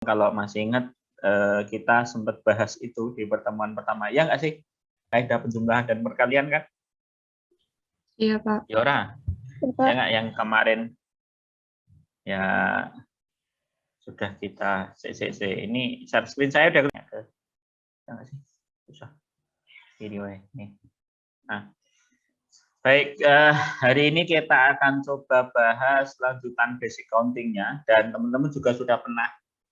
Kalau masih ingat, kita sempat bahas itu di pertemuan pertama, ya nggak sih? Kaidah penjumlahan dan perkalian kan? Iya, Pak. Yora, ya nggak yang kemarin ya sudah kita ini share screen saya udah ke ya nggak sih? Susah video ini. Nah, baik, hari ini kita akan coba bahas lanjutan basic counting-nya, dan teman-teman juga sudah pernah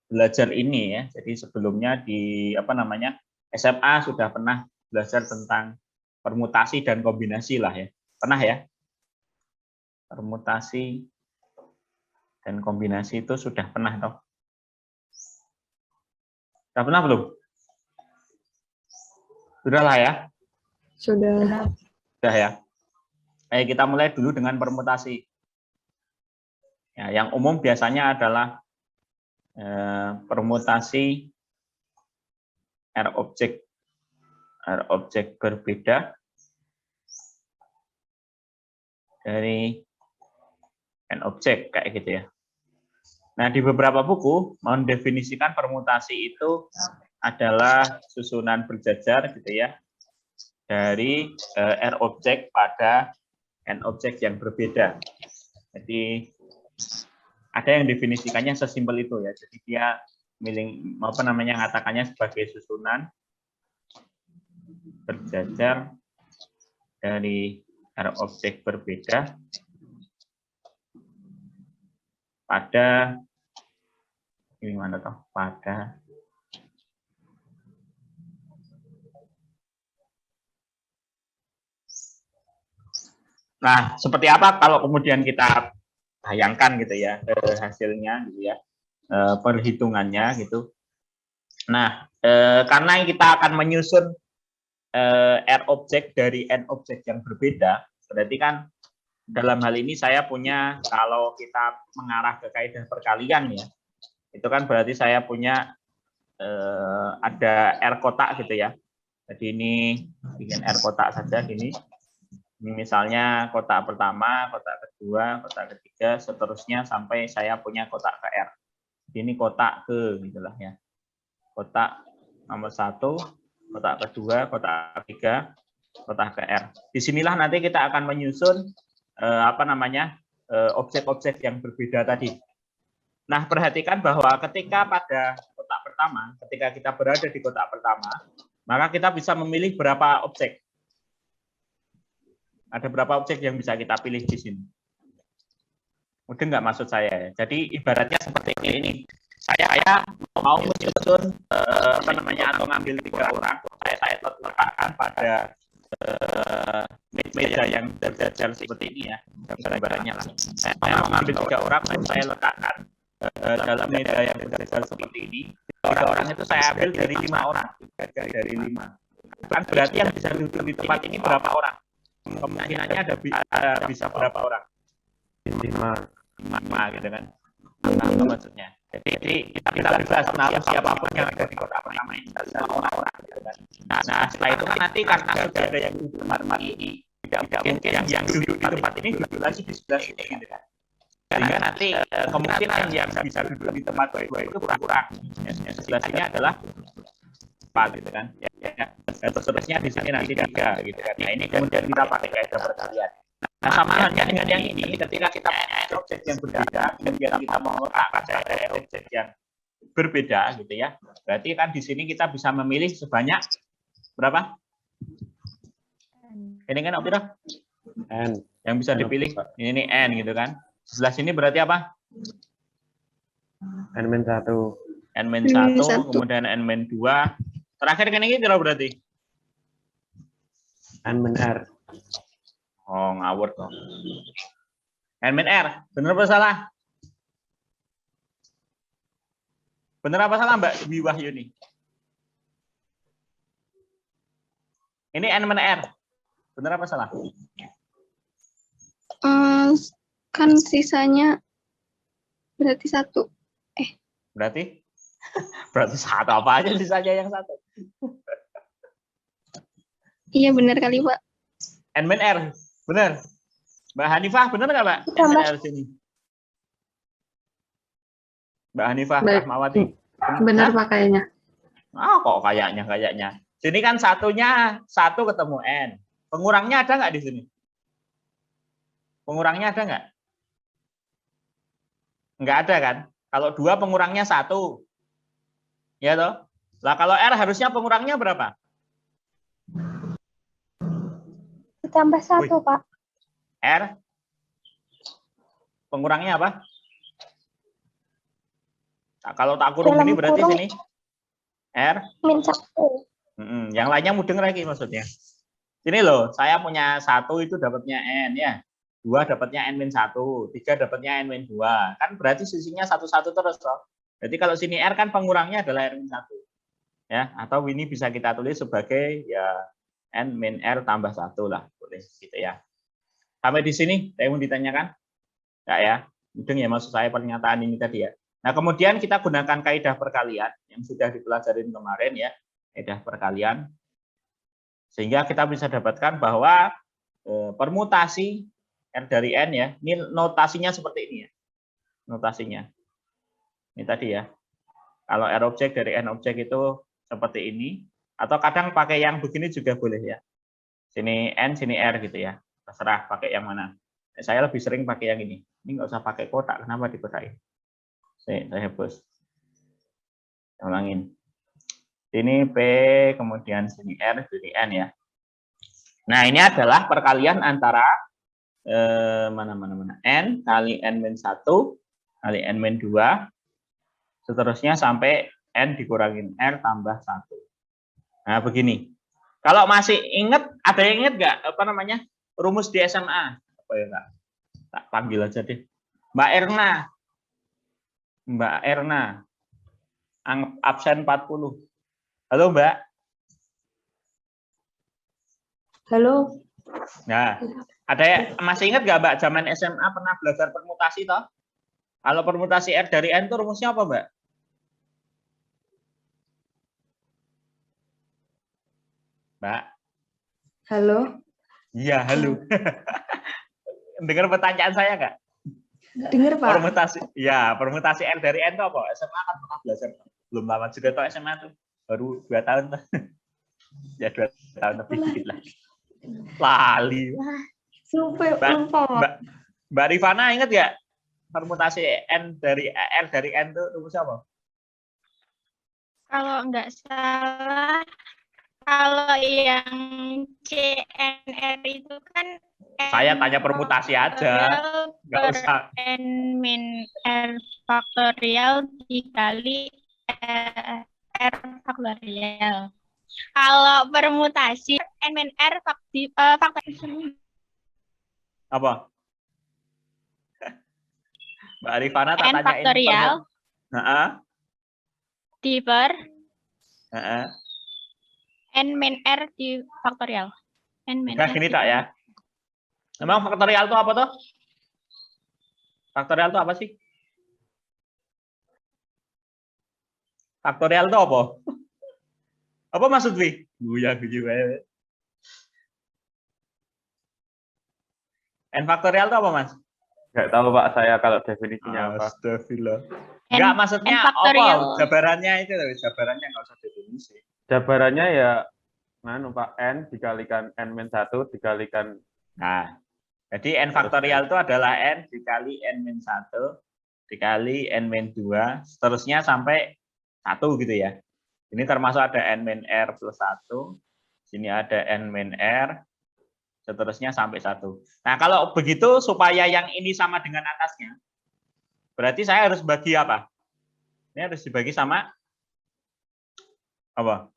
belajar ini ya. Jadi sebelumnya di SMA sudah pernah belajar tentang permutasi dan kombinasi lah ya. Pernah ya? Permutasi dan kombinasi itu sudah pernah toh? Sudah pernah belum? Sudah lah ya? Sudah. Sudah ya. Ayo kita mulai dulu dengan permutasi. Ya, yang umum biasanya adalah permutasi R objek berbeda dari N objek kayak gitu ya. Nah, di beberapa buku mendefinisikan permutasi itu adalah susunan berjajar gitu ya, dari R objek pada N objek yang berbeda. Jadi ada yang definisikannya sesimpel itu ya. Jadi dia ngatakannya sebagai susunan berjajar dari R objek berbeda pada Nah, seperti apa kalau kemudian kita bayangkan gitu ya hasilnya gitu ya, perhitungannya gitu. Nah, karena kita akan menyusun R objek dari N objek yang berbeda, berarti kan dalam hal ini saya punya, kalau kita mengarah ke kaidah perkalian ya, itu kan berarti saya punya ada R kotak gitu ya. Jadi ini bikin R kotak saja gini. Ini misalnya kotak pertama, kotak kedua, kotak ketiga, seterusnya sampai saya punya kotak ke R. Ini kotak ke gitulah ya. Kotak nomor 1, kotak kedua, kotak ketiga, kotak ke R. Disinilah nanti kita akan menyusun objek-objek yang berbeda tadi. Nah, perhatikan bahwa ketika pada kotak pertama, ketika kita berada di kotak pertama, maka kita bisa memilih berapa objek. Ada berapa objek yang bisa kita pilih di sini? Mungkin nggak maksud saya ya. Jadi ibaratnya seperti ini. Saya mau menyusun atau ngambil 3 orang, saya letakkan pada meja yang berjajar seperti ini ya. Ibaratnya lah. Saya mau ngambil 3 orang, saya letakkan dalam meja yang berjajar seperti ini. 3 orang itu saya ambil dari 5 orang. Dari 5. Kan berarti yang bisa duduk di tempat ini berapa orang? Kemungkinannya ada bisa berapa orang? 5 gitu kan. Apa maksudnya? Jadi kita bebas menaruh siapapun yang ada di kotak pertama ini, sama orang-orang gitu kan. Nah, setelah itu kan nanti karena sudah ada yang duduk di tempat ini, tidak mungkin yang duduk di tempat ini duduk lagi di sebelah sini gitu kan. Sehingga nanti kemungkinan yang bisa duduk di tempat kedua itu kurang. Yang sebelah sini adalah 4 gitu kan. Ya. Dan seterusnya di sini nanti 3 gitu kan. Nah, ini kemudian kita pakai kaidah perkalian. Nah, sama halnya dengan yang ini, ketika kita punya objek yang berbeda, kemudian kita meletakkan pada objek yang berbeda gitu ya. Berarti kan di sini kita bisa memilih sebanyak berapa? Ini kan Opira? N. Yang bisa dipilih ini N gitu kan. Sebelah sini berarti apa? N-1. N-1, kemudian N-2. Terakhir kan ini berarti? N-R. Oh, ngawur dong. N-R, benar apa salah? Benar apa salah Mbak Dwi Wahyuni? Ini N-R, benar apa salah? Kan sisanya berarti 1. Berarti? Berarti 1 apa aja sisanya yang 1? Iya benar kali Pak. N-R, benar. Mbak Hanifah, benar nggak Mbak? N-R sini. Mbak Hanifah Rahmawati. Benar Pak kayaknya. Oh, kok kayaknya. Sini kan satunya 1 ketemu N. Pengurangnya ada nggak di sini? Pengurangnya ada nggak? Nggak ada kan? Kalau 2 pengurangnya 1. Ya toh? Lah kalau R harusnya pengurangnya berapa? Ditambah 1 Wih. Pak. R pengurangnya apa? Nah, kalau tak kurung ini berarti sini R min 1. Yang lainnya mudeng lagi maksudnya. Sini loh, saya punya 1 itu dapatnya N ya. 2 dapatnya N-1, 3 dapatnya N-2. Kan berarti sisinya 1-1 terus loh. Jadi kalau sini R kan pengurangnya adalah N-1. Ya, atau ini bisa kita tulis sebagai ya N-R tambah 1 lah, boleh gitu ya. Sampai di sini, saya mau ditanyakan? Enggak ya? Mudeng ya maksud saya pernyataan ini tadi ya. Nah, kemudian kita gunakan kaidah perkalian yang sudah dipelajarin kemarin ya, kaidah perkalian. Sehingga kita bisa dapatkan bahwa permutasi R dari N ya, ini notasinya seperti ini ya. Notasinya. Ini tadi ya. Kalau R objek dari N objek itu seperti ini, atau kadang pakai yang begini juga boleh ya. Sini N, sini R gitu ya. Terserah pakai yang mana. Saya lebih sering pakai yang ini. Ini nggak usah pakai kotak. Kenapa dikotakin? Saya hapus. Ulangin. Sini P, kemudian sini R, sini N ya. Nah, ini adalah perkalian antara mana N kali N-1 kali N-2, seterusnya sampai N dikurangin R tambah 1. Nah, begini. Kalau masih ingat, ada yang ingat nggak apa namanya rumus di SMA? Apa ya Kak? Tak panggil aja deh. Mbak Erna. Mbak Erna. Absen 40. Halo Mbak. Halo. Nah, ada masih ingat nggak Mbak zaman SMA pernah belajar permutasi toh? Kalau permutasi R dari N itu rumusnya apa Mbak? Mbak. Halo. Iya, halo. Dengar pertanyaan saya nggak? Dengar Pak. Permutasi R dari N itu apa? SMA kan pernah belajar. Belum lama juga toh SMA tuh. Baru 2 tahun lah. Ya 2 tahun lebih dikit lah. Lali. Mbak Rifana ingat nggak permutasi N dari R dari N itu rumusnya apa? Kalau nggak salah, kalau yang CNR itu kan saya tanya permutasi aja, nggak usah. N min R faktorial dikali R faktorial. Kalau permutasi N min R faktorial. Apa? Mbak Rifana tak N tanyain faktorial di per N min R di faktorial. N min R gini tak ya? Memang faktorial itu apa tuh? Faktorial itu apa sih? Faktorial itu apa? Apa maksud Wi? Buyang juga. N faktorial itu apa Mas? Nggak tahu Pak saya kalau definisinya apa. Astagfirullah. Enggak, maksudnya apa? Jabarannya itu, jabarannya nggak usah definisi. Jabarannya ya Pak, N dikalikan N-1 dikalikan. Nah, jadi N faktorial itu adalah N dikali N-1 dikali N-2 seterusnya sampai 1 gitu ya. Ini termasuk ada N-R plus 1. Sini ada N-R seterusnya sampai 1. Nah, kalau begitu supaya yang ini sama dengan atasnya, berarti saya harus bagi apa? Ini harus dibagi sama apa?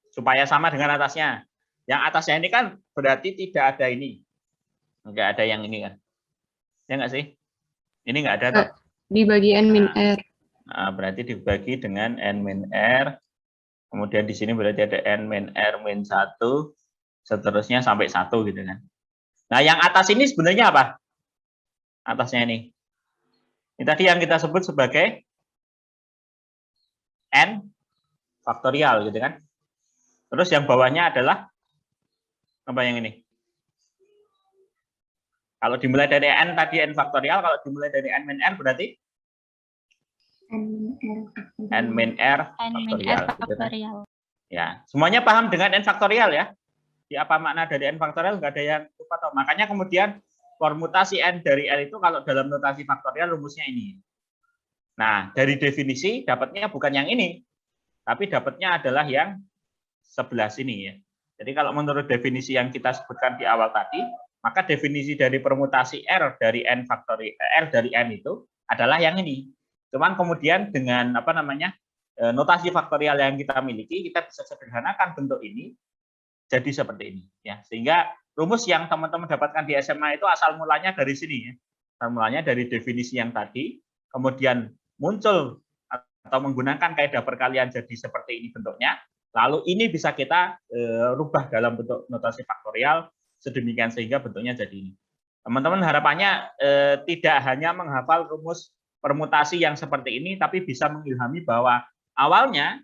Supaya sama dengan atasnya. Yang atasnya ini kan berarti tidak ada ini. Enggak ada yang ini kan. Ya enggak sih? Ini enggak ada toh. Dibagi N min R. Nah, berarti dibagi dengan N min R. Kemudian di sini berarti ada N min R min 1. Seterusnya sampai 1 gitu kan. Nah, yang atas ini sebenarnya apa? Atasnya ini. Ini tadi yang kita sebut sebagai N faktorial gitu kan. Terus yang bawahnya adalah apa yang ini? Kalau dimulai dari N tadi N faktorial, kalau dimulai dari N min R berarti N min R N min faktorial. R faktorial. Ya, semuanya paham dengan N faktorial ya? Di apa makna dari N faktorial? Nggak ada yang lupa tahu. Makanya kemudian permutasi N dari L itu kalau dalam notasi faktorial rumusnya ini. Nah, dari definisi dapatnya bukan yang ini, tapi dapatnya adalah yang 11 ini ya. Jadi kalau menurut definisi yang kita sebutkan di awal tadi, maka definisi dari permutasi R dari N faktorial R dari N itu adalah yang ini. Cuman kemudian dengan apa namanya notasi faktorial yang kita miliki, kita bisa sederhanakan bentuk ini jadi seperti ini ya. Sehingga rumus yang teman-teman dapatkan di SMA itu asal mulanya dari sini ya. Asal mulanya dari definisi yang tadi, kemudian muncul atau menggunakan kaidah perkalian jadi seperti ini bentuknya. Lalu ini bisa kita rubah dalam bentuk notasi faktorial sedemikian sehingga bentuknya jadi ini. Teman-teman harapannya tidak hanya menghafal rumus permutasi yang seperti ini, tapi bisa mengilhami bahwa awalnya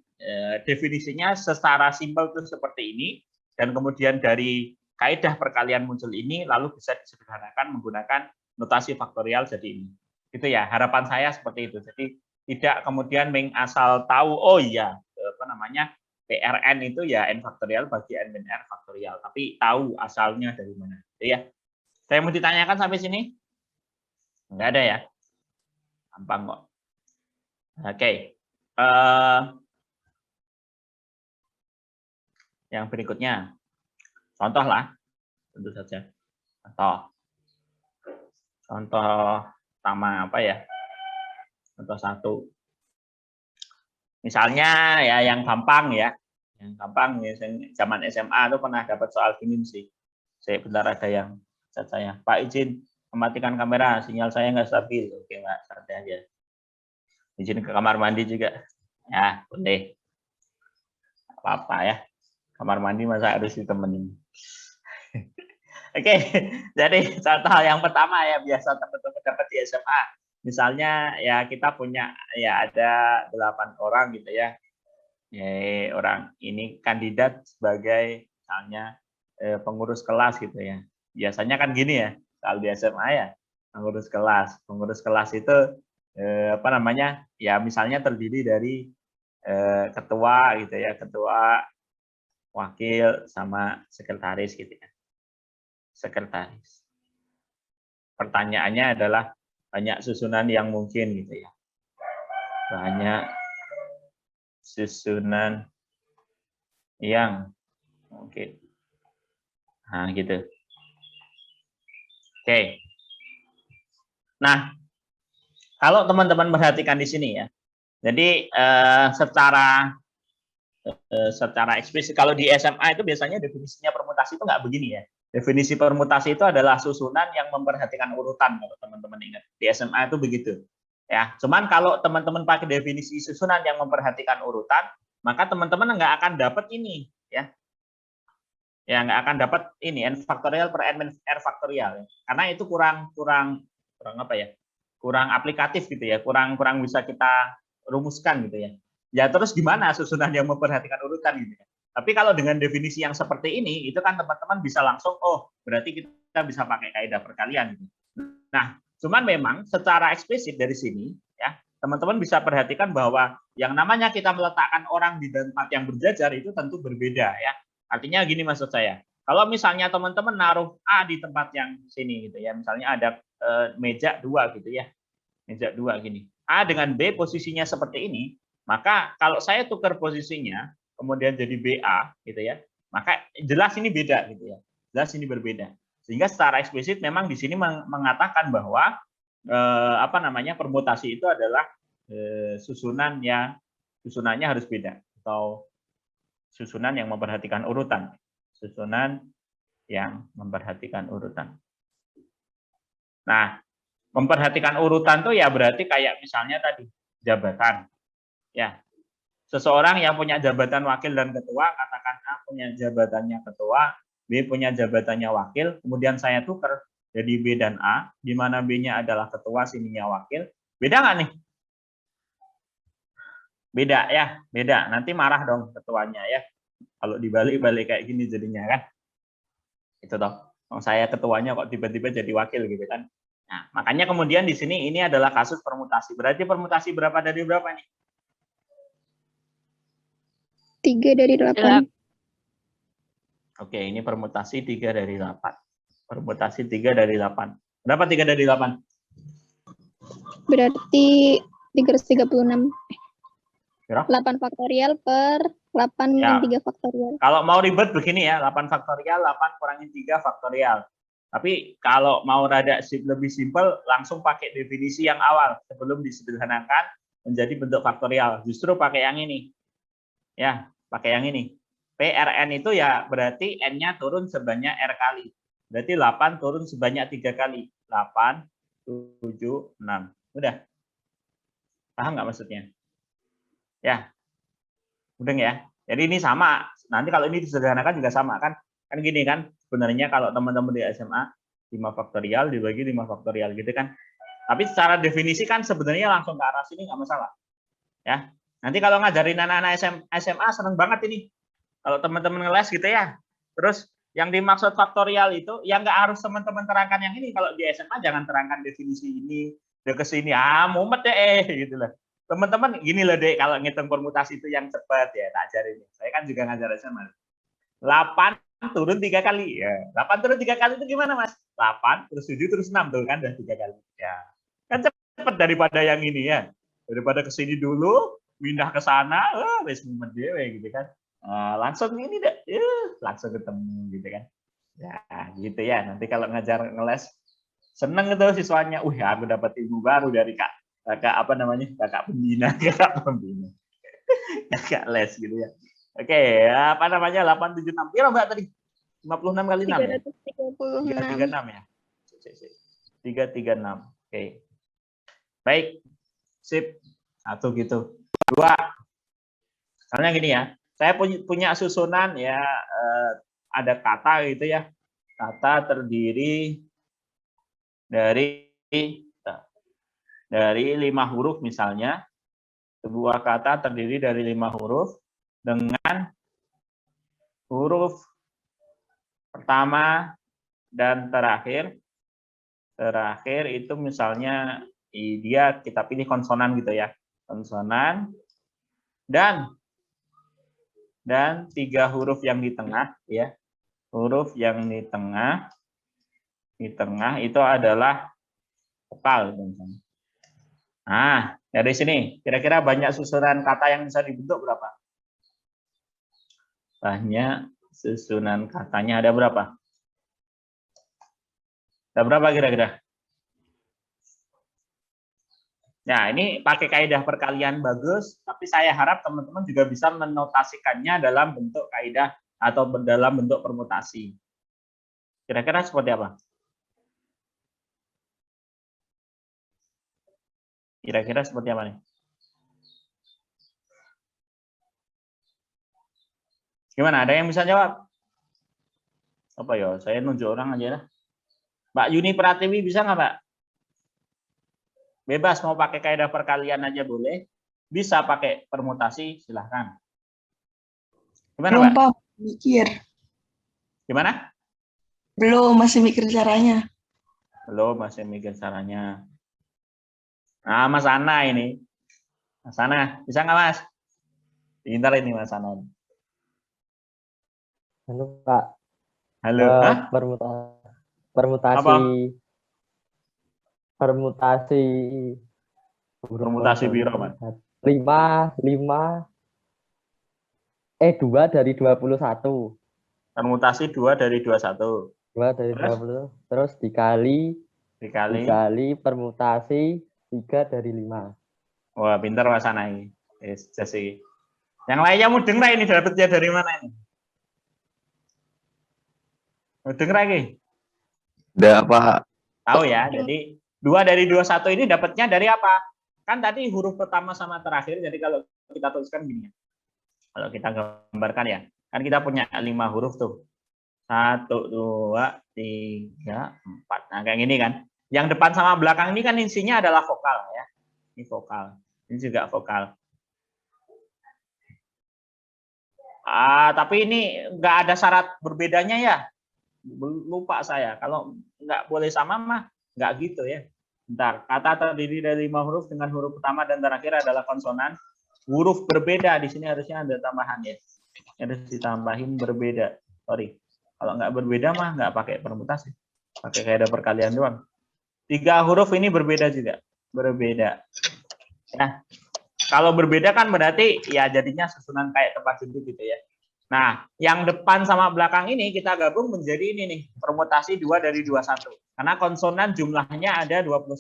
definisinya secara simpel itu seperti ini, dan kemudian dari kaidah perkalian muncul ini, lalu bisa disederhanakan menggunakan notasi faktorial jadi ini. Gitu ya, harapan saya seperti itu. Jadi tidak kemudian asal tahu, oh iya, apa namanya, PRN itu ya N faktorial bagi N min R faktorial, tapi tahu asalnya dari mana. Jadi ya, saya mau ditanyakan sampai sini? Enggak ada ya? Gampang kok. Oke. Yang berikutnya, contoh lah, tentu saja. Contoh sama apa ya? Contoh 1. Misalnya ya yang gampang ya, zaman SMA itu pernah dapat soal gini sih. Saya bentar ada yang chat saya, Pak izin mematikan kamera, sinyal saya nggak stabil. Oke Mbak, santai aja. Izin ke kamar mandi juga. Ya, boleh. Apa-apa ya. Kamar mandi masa harus ditemenin. Oke, jadi contoh yang pertama ya biasa teman-teman dapat di SMA. Misalnya ya kita punya ya ada 8 orang gitu ya. Orang ini kandidat sebagai misalnya pengurus kelas gitu ya. Biasanya kan gini ya, kalau di SMA ya, pengurus kelas. Pengurus kelas itu apa namanya? Ya misalnya terdiri dari ketua gitu ya, ketua, wakil sama sekretaris gitu ya. Sekretaris. Pertanyaannya adalah banyak susunan yang mungkin gitu ya. Banyak susunan yang mungkin. Nah, gitu. Oke. Nah, kalau teman-teman perhatikan di sini ya. Jadi secara eksplisit kalau di SMA itu biasanya definisinya permutasi itu nggak begini ya. Definisi permutasi itu adalah susunan yang memperhatikan urutan, kalau teman-teman ingat. Di SMA itu begitu. Ya, cuman kalau teman-teman pakai definisi susunan yang memperhatikan urutan, maka teman-teman nggak akan dapat ini, ya. Ya, nggak akan dapat ini N faktorial per N min R faktorial. Ya. Karena itu kurang apa ya? Kurang aplikatif gitu ya, kurang bisa kita rumuskan gitu ya. Ya terus gimana susunan yang memperhatikan urutan gitu ya. Tapi kalau dengan definisi yang seperti ini, itu kan teman-teman bisa langsung, oh berarti kita bisa pakai kaidah perkalian. Gitu. Nah, cuman memang secara eksplisit dari sini, ya teman-teman bisa perhatikan bahwa yang namanya kita meletakkan orang di tempat yang berjajar itu tentu berbeda ya. Artinya gini maksud saya, kalau misalnya teman-teman naruh A di tempat yang sini gitu ya, misalnya ada meja 2 gitu ya, meja 2 gini, A dengan B posisinya seperti ini, maka kalau saya tukar posisinya, kemudian jadi BA gitu ya, maka jelas ini beda gitu ya, jelas ini berbeda. Sehingga secara eksplisit memang di sini mengatakan bahwa apa namanya permutasi itu adalah susunannya harus beda atau susunan yang memperhatikan urutan, susunan yang memperhatikan urutan. Nah, memperhatikan urutan tuh ya berarti kayak misalnya tadi jabatan, ya. Seseorang yang punya jabatan wakil dan ketua, katakan A punya jabatannya ketua, B punya jabatannya wakil, kemudian saya tukar jadi B dan A, di mana B-nya adalah ketua, sininya wakil. Beda nggak nih? Beda ya, beda. Nanti marah dong ketuanya ya. Kalau dibalik-balik kayak gini jadinya kan. Itu toh. Saya ketuanya kok tiba-tiba jadi wakil gitu kan. Nah, makanya kemudian di sini ini adalah kasus permutasi. Berarti permutasi berapa dari berapa nih? 3 dari 8. Oke, ini permutasi 3 dari 8. Permutasi 3 dari 8. Berapa 3 dari 8? Berarti 336. Kira? 8 faktorial per 8 Ya. min 3 faktorial. Kalau mau ribet begini ya, 8 faktorial, 8 kurangin 3 faktorial. Tapi kalau mau rada lebih simpel, langsung pakai definisi yang awal sebelum disederhanakan menjadi bentuk faktorial. Justru pakai yang ini. Ya, pakai yang ini. PRN itu ya berarti N-nya turun sebanyak R kali. Berarti 8 turun sebanyak 3 kali. 8, 7, 6. Udah. Paham nggak maksudnya? Ya. Udah ya. Jadi ini sama. Nanti kalau ini disederhanakan juga sama kan? Kan gini kan, sebenarnya kalau teman-teman di SMA 5 faktorial dibagi 5 faktorial gitu kan. Tapi secara definisi kan sebenarnya langsung ke arah sini nggak masalah. Ya. Nanti kalau ngajarin anak-anak SMA seneng banget ini. Kalau teman-teman ngeles gitu ya. Terus yang dimaksud faktorial itu yang nggak harus teman-teman terangkan yang ini. Kalau di SMA jangan terangkan definisi ini, udah ke sini mumet deh gitu lah. Teman-teman gini loh deh, kalau ngitung permutasi itu yang cepat ya tak ajarin. Saya kan juga ngajar SMA. 8 turun 3 kali ya. 8 turun 3 kali itu gimana Mas? 8 terus 7 terus 6 tuh kan udah 3 kali. Ya. Kan cepat daripada yang ini ya. Daripada ke sini dulu, pindah ke sana, wes mumet dewe gitu kan. Langsung ini deh, langsung ketemu gitu kan. Ya, gitu ya. Nanti kalau ngajar ngeles seneng itu siswanya. Aku dapat ilmu baru dari kakak apa namanya? Kakak pembina, kakak pembina. Kakak les gitu ya. Oke, apa namanya? 876. Berapa Mbak tadi? 56 kali 6 ya? 336. 336 ya. 336. Oke. Baik. Sip. Satu gitu. Dua. Karena gini ya, saya punya susunan ya, ada kata gitu ya. Kata terdiri dari 5 huruf misalnya. Sebuah kata terdiri dari 5 huruf dengan huruf pertama dan terakhir. Terakhir itu misalnya dia kita pilih konsonan gitu ya. Konsonan dan 3 huruf yang di tengah ya. Huruf yang di tengah itu adalah vokal. Nah, dari sini kira-kira banyak susunan kata yang bisa dibentuk berapa? Banyak susunan katanya ada berapa? Ada berapa kira-kira? Nah, ini pakai kaidah perkalian bagus, tapi saya harap teman-teman juga bisa menotasikannya dalam bentuk kaidah atau dalam bentuk permutasi. Kira-kira seperti apa? Kira-kira seperti apa nih? Gimana? Ada yang bisa jawab? Apa ya? Saya nunjuk orang aja lah. Mbak Yuni Pratiwi bisa nggak, Mbak? Bebas mau pakai kaidah perkalian aja boleh. Bisa pakai permutasi, silahkan. Gimana, Belum, Mbak? Pak. Mikir. Gimana? Belum, masih mikir caranya. Belum, masih mikir caranya. Nah, Mas Ana ini. Mas Ana, bisa nggak, Mas? Pintar ini Mas Ana. Halo Pak, Halo. Hah? permutasi Apa? permutasi Permutasi biro, Mas. 2 dari 21. Permutasi 2 dari 21. 2 dari Terus? 20, terus dikali permutasi 3 dari 5. Wah, pintar Mas Ana ini. Jadi. Yang lainnya mudeng lah ini dapetnya dari mana ini? Mudeng lagi? Udah Pak. Tahu ya, jadi 2 dari 21 ini dapatnya dari apa? Kan tadi huruf pertama sama terakhir, jadi kalau kita tuliskan gini ya. Kalau kita gambarkan ya, kan kita punya 5 huruf tuh. 1, 2, 3, 4. Nah, kayak gini kan. Yang depan sama belakang ini kan isinya adalah vokal ya. Ini vokal. Ini juga vokal. Tapi ini nggak ada syarat berbedanya ya. Lupa saya. Kalau nggak boleh sama mah Nggak gitu ya. Bentar, kata terdiri dari 5 huruf dengan huruf pertama dan terakhir adalah konsonan. Huruf berbeda, di sini harusnya ada tambahan ya. Harus ditambahin berbeda. Sorry. Kalau nggak berbeda mah nggak pakai permutasi. Pakai kaidah perkalian doang. 3 huruf ini berbeda juga. Berbeda. Nah, kalau berbeda kan berarti ya jadinya susunan kayak tempat duduk gitu ya. Nah, yang depan sama belakang ini kita gabung menjadi ini nih, permutasi 2 dari 21. Karena konsonan jumlahnya ada 21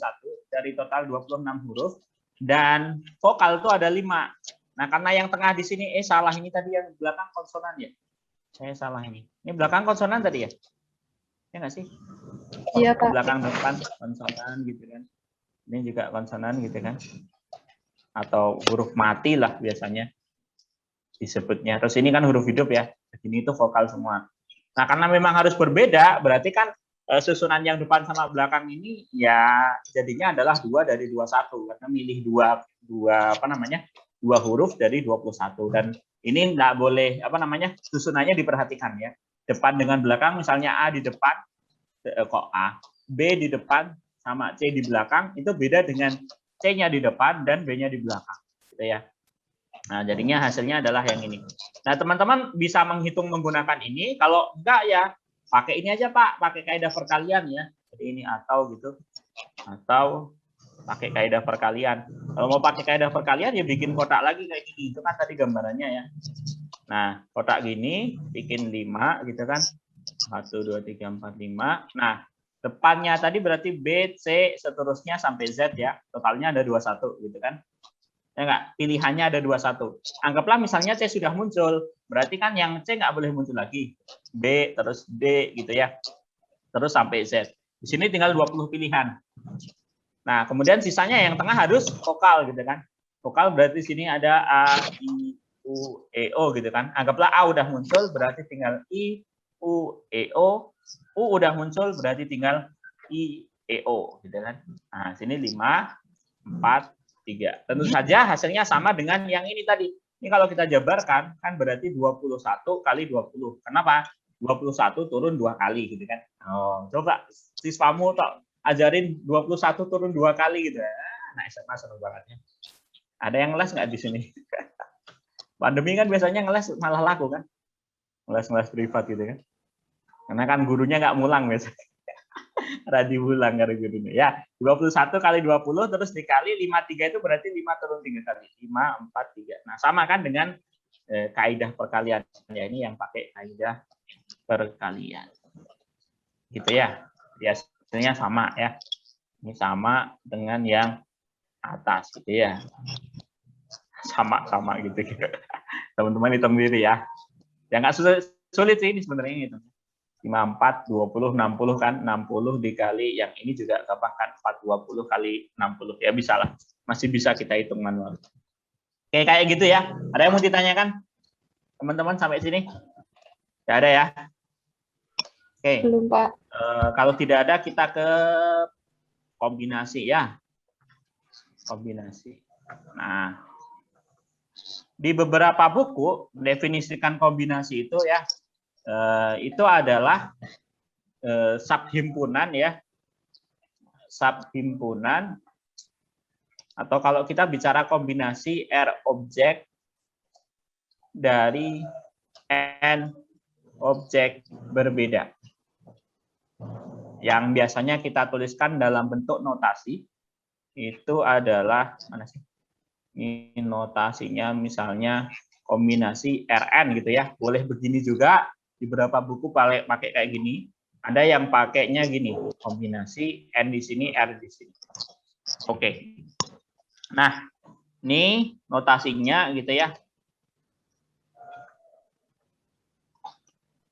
dari total 26 huruf dan vokal itu ada 5. Nah, karena yang tengah di sini salah, ini tadi yang belakang konsonan ya. Saya salah ini. Ini belakang konsonan tadi ya? Ya nggak sih? Iya, Pak. Belakang depan konsonan gitu kan. Ini juga konsonan gitu kan. Atau huruf mati lah biasanya disebutnya. Terus ini kan huruf hidup ya. Ini itu vokal semua. Nah, karena memang harus berbeda, berarti kan susunan yang depan sama belakang ini ya jadinya adalah 2 dari 21 karena milih dua huruf dari 21 dan ini enggak boleh susunannya diperhatikan ya. Depan dengan belakang misalnya A di depan kok A, B di depan sama C di belakang itu beda dengan C-nya di depan dan B-nya di belakang gitu ya. Nah, jadinya hasilnya adalah yang ini. Nah, teman-teman bisa menghitung menggunakan ini. Kalau enggak ya, pakai ini aja, Pak. Pakai kaidah perkalian ya. Jadi ini atau gitu. Atau pakai kaidah perkalian. Kalau mau pakai kaidah perkalian, ya bikin kotak lagi kayak gini. Itu kan tadi gambarannya ya. Nah, kotak gini, bikin 5 gitu kan. 1, 2, 3, 4, 5. Nah, depannya tadi berarti B, C, seterusnya sampai Z ya. Totalnya ada 21 gitu kan. Ya enggak, pilihannya ada 21. Anggaplah misalnya C sudah muncul, berarti kan yang C nggak boleh muncul lagi. B, terus D gitu ya. Terus sampai Z. Di sini tinggal 20 pilihan. Nah, kemudian sisanya yang tengah harus vokal gitu kan. Vokal berarti sini ada A, I, U, E, O gitu kan. Anggaplah A udah muncul, berarti tinggal I, U, E, O. U udah muncul, berarti tinggal I, E, O gitu kan. Nah, sini 5, 4, 3. Tentu saja hasilnya sama dengan yang ini tadi. Ini kalau kita jabarkan, kan berarti 21 kali 20. Kenapa? 21 turun 2 kali gitu kan. Oh, coba siswamu ajarin 21 turun 2 kali gitu. Nah, SMA seru banget ya. Ada yang ngeles nggak di sini? Pandemi kan biasanya ngeles malah laku kan. Ngeles privat gitu kan. Karena kan gurunya nggak mulang biasanya. Radi ulang karena gurunya. Ya, 21 kali 20 terus dikali 53 itu berarti 5 turun 3 kali. 5, 4, 3. Nah, sama kan dengan kaidah perkalian. Ya, ini yang pakai kaidah perkalian. Gitu ya. Biasanya sama ya. Ini sama dengan yang atas gitu ya. Sama gitu. Teman-teman hitung sendiri ya. Ya nggak sulit sih ini sebenarnya ini. 54, 20, 60 kan, 60 dikali yang ini juga gampang kan, 420 kali 60. Ya bisa lah, masih bisa kita hitung manual. Oke, kayak gitu ya. Ada yang mau ditanyakan? Teman-teman sampai sini? Tidak ada ya? Oke. Belum, Pak. Kalau tidak ada, kita ke kombinasi ya. Kombinasi. Nah, di beberapa buku, definisikan kombinasi itu ya, itu adalah subhimpunan ya, subhimpunan atau kalau kita bicara kombinasi R objek dari N objek berbeda yang biasanya kita tuliskan dalam bentuk notasi itu adalah mana sih? Ini notasinya misalnya kombinasi Rn gitu ya, boleh begini juga. Di beberapa buku pakai kayak gini. Ada yang pakainya gini, kombinasi N di sini, R di sini. Oke. Nah, ini notasinya gitu ya.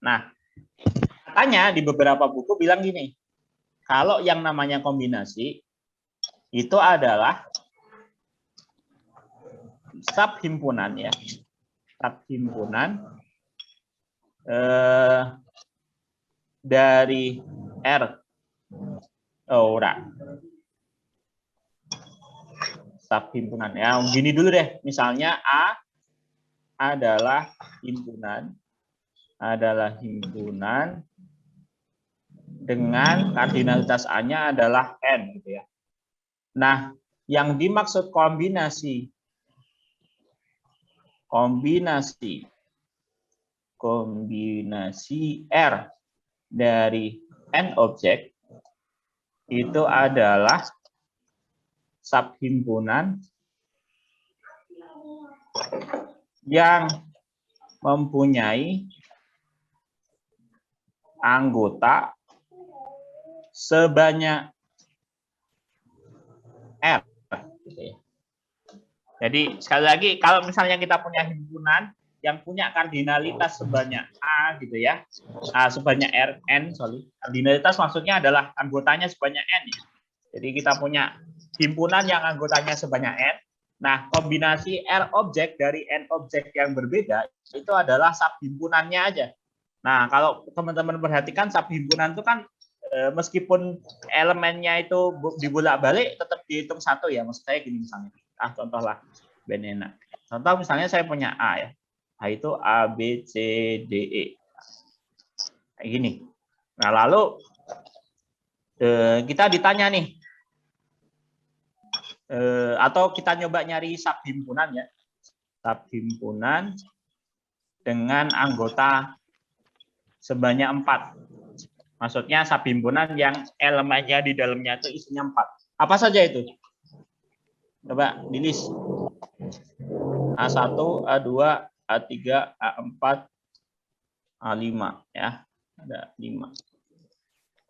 Nah, katanya di beberapa buku bilang gini, kalau yang namanya kombinasi itu adalah subhimpunan ya. Subhimpunan dari R. Oh, ora. Subhimpunan. Ya, gini dulu deh. Misalnya A adalah himpunan dengan kardinalitas A-nya adalah N gitu ya. Nah, yang dimaksud kombinasi R dari N objek itu adalah subhimpunan yang mempunyai anggota sebanyak R. Jadi sekali lagi, kalau misalnya kita punya himpunan yang punya kardinalitas sebanyak A gitu ya, sebanyak kardinalitas maksudnya adalah anggotanya sebanyak N ya. Jadi kita punya himpunan yang anggotanya sebanyak N. Nah, kombinasi R objek dari N objek yang berbeda itu adalah subhimpunannya aja. Nah, kalau teman-teman perhatikan subhimpunan itu kan meskipun elemennya itu dibolak-balik tetap dihitung satu ya. Maksud saya gini misalnya. Contoh lah, ben enak. Contoh misalnya saya punya A ya. A itu A, B, C, D, E. Kayak gini. Nah, lalu kita ditanya nih. Atau kita nyoba nyari subhimpunan ya. Subhimpunan dengan anggota sebanyak 4. Maksudnya subhimpunan yang elemennya di dalamnya itu isinya 4. Apa saja itu? Coba di list. A1, A2, A3, A4, A5 ya. Ada 5.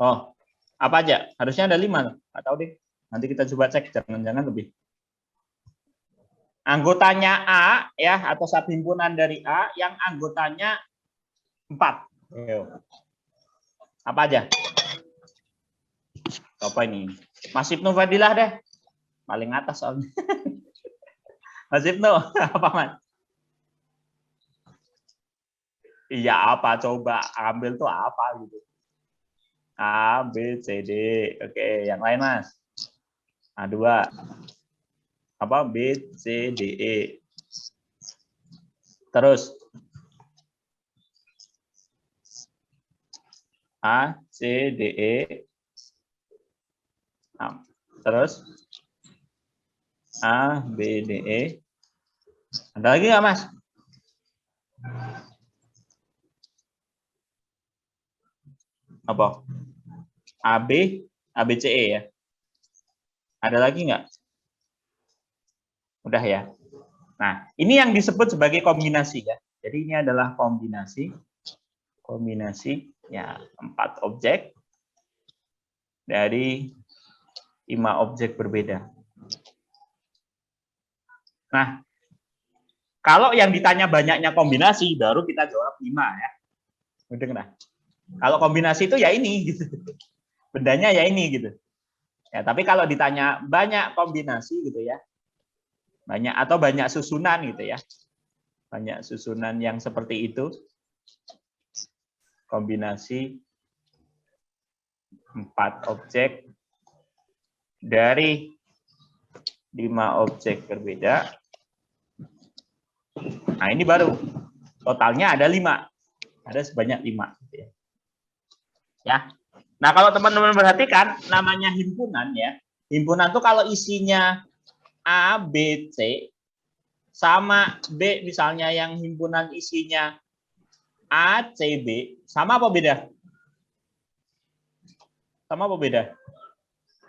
Oh, apa aja? Harusnya ada 5. Nggak tahu deh. Nanti kita coba cek, jangan-jangan lebih. Anggotanya A ya, atau subhimpunan dari A yang anggotanya 4. Apa aja? Apa ini? Mas Ibnu Fadilah deh. Paling atas soalnya. Mas Ibnu, apa Mas? Iya apa? Coba ambil tuh apa gitu. A, B, C, D. Oke, yang lain Mas. A2. Apa? B, C, D, E. Terus. A, C, D, E. Terus. A, B, D, E. Ada lagi nggak, Mas? Apa? A, B, C, E ya? Ada lagi nggak? Udah ya? Nah, ini yang disebut sebagai kombinasi ya. Jadi ini adalah kombinasi ya 4 objek dari 5 objek berbeda. Nah, kalau yang ditanya banyaknya kombinasi, baru kita jawab 5 ya. Udah nah. Kalau kombinasi itu ya ini gitu. Bendanya ya ini gitu. Ya, tapi kalau ditanya banyak kombinasi gitu ya. Banyak atau banyak susunan gitu ya. Banyak susunan yang seperti itu. Kombinasi 4 objek dari 5 objek berbeda. Nah, ini baru. Totalnya ada 5. Ada sebanyak 5. Ya. Nah, kalau teman-teman perhatikan, namanya himpunan ya. Himpunan tuh kalau isinya A, B, C, sama B misalnya yang himpunan isinya A, C, B, sama apa beda? Sama apa beda?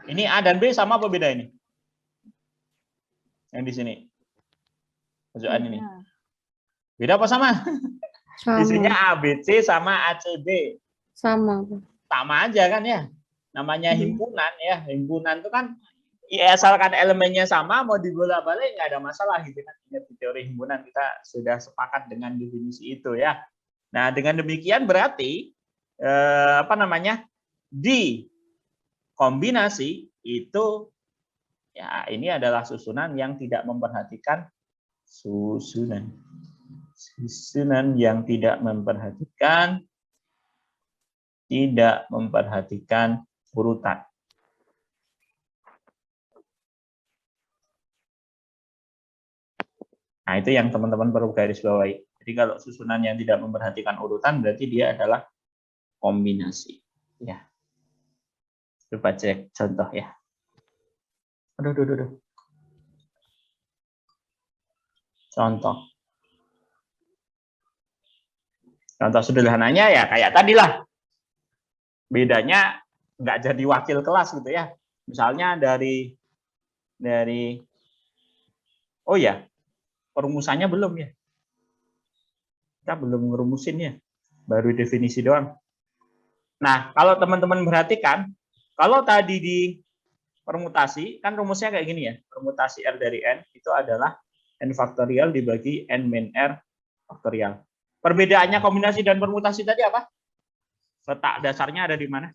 Ini A dan B sama apa beda ini? Yang di sini. Pojokan ini. Beda apa sama? Sama. Isinya A, B, C sama A, C, B. Sama. Sama aja kan ya. Namanya himpunan ya. Himpunan itu kan ya, asalkan elemennya sama, mau dibolak-balik nggak ada masalah gitu kan. Di teori himpunan kita sudah sepakat dengan definisi itu ya. Nah, dengan demikian berarti di kombinasi itu ya ini adalah susunan yang tidak memperhatikan susunan yang tidak memperhatikan urutan. Nah, itu yang teman-teman perlu garis bawahi. Jadi kalau susunan yang tidak memperhatikan urutan berarti dia adalah kombinasi. Ya. Coba cek contoh ya. Aduh. Contoh sederhananya ya kayak tadi lah. Bedanya nggak jadi wakil kelas gitu ya. Misalnya dari oh ya, perumusannya belum ya. Kita belum ngerumusin ya. Baru definisi doang. Nah, kalau teman-teman perhatikan, kalau tadi di permutasi, kan rumusnya kayak gini ya. Permutasi R dari N itu adalah N faktorial dibagi N min R faktorial. Perbedaannya kombinasi dan permutasi tadi apa? Letak dasarnya ada di mana?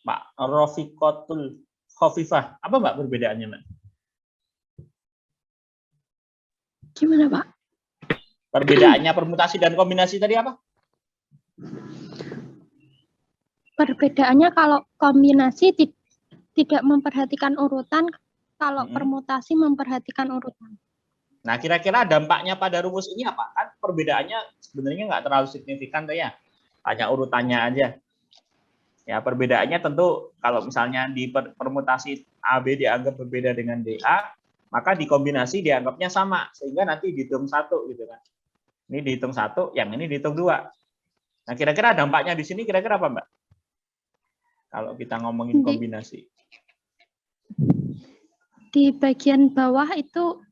Mbak Rofikotul Khofifah. Apa Mbak perbedaannya, Mbak? Gimana, Pak? Perbedaannya permutasi dan kombinasi tadi apa? Perbedaannya kalau kombinasi tidak memperhatikan urutan, kalau permutasi memperhatikan urutan. Nah, kira-kira dampaknya pada rumus ini apa? Kan perbedaannya sebenarnya nggak terlalu signifikan tuh ya. Hanya urutannya aja. Ya, perbedaannya tentu kalau misalnya di permutasi AB dianggap berbeda dengan DA, maka di kombinasi dianggapnya sama. Sehingga nanti dihitung satu gitu kan. Ini dihitung satu, yang ini dihitung dua. Nah, kira-kira dampaknya di sini kira-kira apa, Mbak? Kalau kita ngomongin kombinasi. Di bagian bawah itu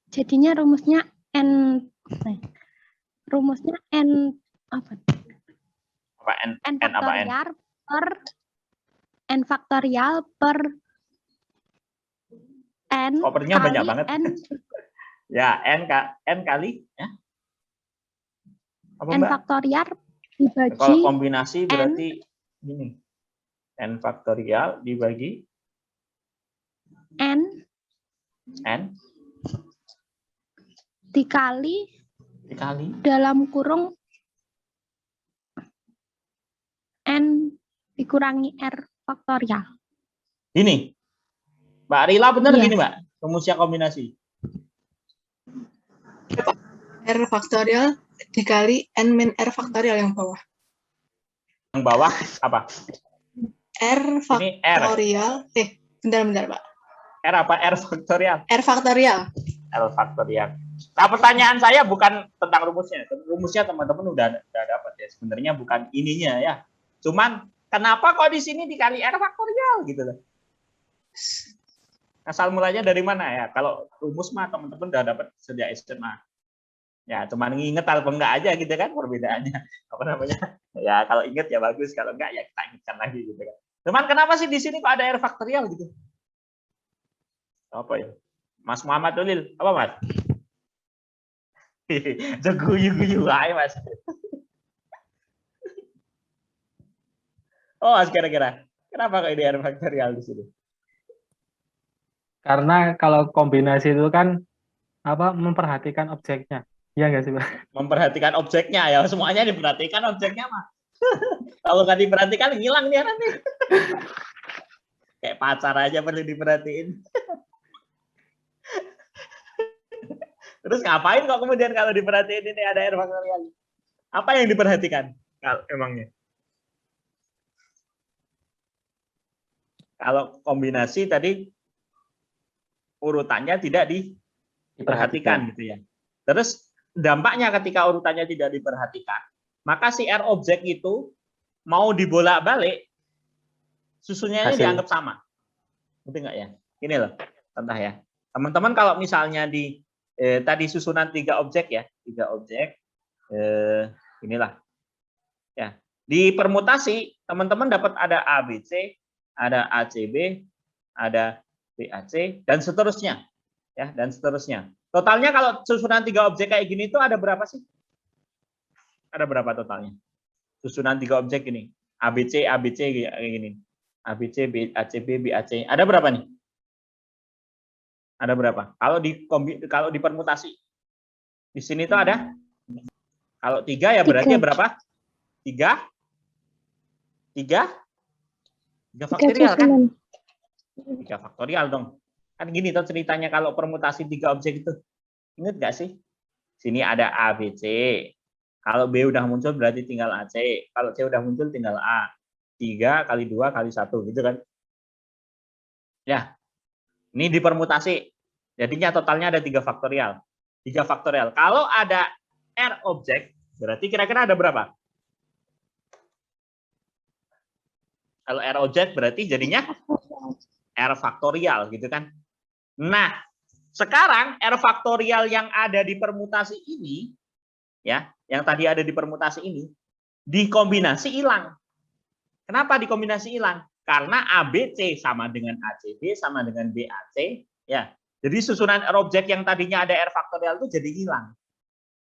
jadinya rumusnya N apa? Apa N apa N? Faktorial per N faktorial per N Opernya banyak kali banget. N. Ya, N kali ya. Apa, N Mbak? faktorial dibagi Kalau kombinasi berarti gini. N faktorial dibagi N dikali dalam kurung N dikurangi R faktorial. Ini. Mbak Rila benar Iya. gini, Mbak? Rumusnya kombinasi. R faktorial dikali N min R faktorial yang bawah. Yang bawah apa? R Ini R. faktorial. Bentar, Pak. R apa? R faktorial. R faktorial. R faktorial. Nah, pertanyaan saya bukan tentang rumusnya. Rumusnya teman-teman udah dapat ya. Sebenarnya bukan ininya ya. Cuman kenapa kok di sini dikali R faktorial gitu loh. Asal mulanya dari mana ya? Kalau rumus mah teman-teman udah dapat sejak SMA. Ya, cuman nginget atau enggak aja gitu kan perbedaannya. Apa namanya? Ya, kalau inget ya bagus, kalau enggak ya kita ingatkan lagi gitu kan. Cuman kenapa sih di sini kok ada R faktorial gitu? Apa ya? Mas Muhammad Ulil, apa Mas? Guyu-guyu aja Mas. Oh, Mas kira-kira. Kenapa kok ini R faktorial di sini? Karena kalau kombinasi itu kan memperhatikan objeknya. Iya nggak sih, Pak? Memperhatikan objeknya ya, semuanya diperhatikan objeknya mah. Kalau nggak diperhatikan hilang dia nanti. Kayak pacar aja perlu diperhatiin. Terus ngapain kok kemudian kalau diperhatiin ini ada R faktorial? Apa yang diperhatikan? Emangnya? Kalau kombinasi tadi urutannya tidak diperhatikan gitu ya. Terus dampaknya ketika urutannya tidak diperhatikan, maka si R objek itu mau dibolak-balik, susunnya dianggap sama. Betul nggak ya? Ini loh, contoh ya. Teman-teman kalau misalnya di tadi susunan 3 objek ya, 3 objek, inilah. Ya, di permutasi teman-teman dapat ada ABC, ada ACB, ada BAC, dan seterusnya. Ya, dan seterusnya. Totalnya kalau susunan 3 objek kayak gini itu ada berapa sih? Ada berapa totalnya? Susunan 3 objek ini. ABC, ABC kayak gini. ABC, ACB, BAC. Ada berapa nih? Ada berapa? Kalau di permutasi. Di sini tuh ada. Kalau 3 ya berarti berapa? 3 faktorial kan? 3 faktorial dong. Kan gini tuh ceritanya kalau permutasi 3 objek itu. Ingat nggak sih? Sini ada ABC, Kalau B udah muncul berarti tinggal AC. Kalau C udah muncul tinggal A. 3 kali 2 kali 1 gitu kan. Ya. Ini dipermutasi. Jadinya totalnya ada 3 faktorial. 3 faktorial. Kalau ada R objek, berarti kira-kira ada berapa? Kalau R objek berarti jadinya R faktorial gitu kan. Nah, sekarang R faktorial yang ada di permutasi ini, ya, yang tadi ada di permutasi ini, dikombinasi hilang. Kenapa dikombinasi hilang? Karena ABC sama dengan ACB sama dengan BAC, ya. Jadi susunan R objek yang tadinya ada R faktorial itu jadi hilang.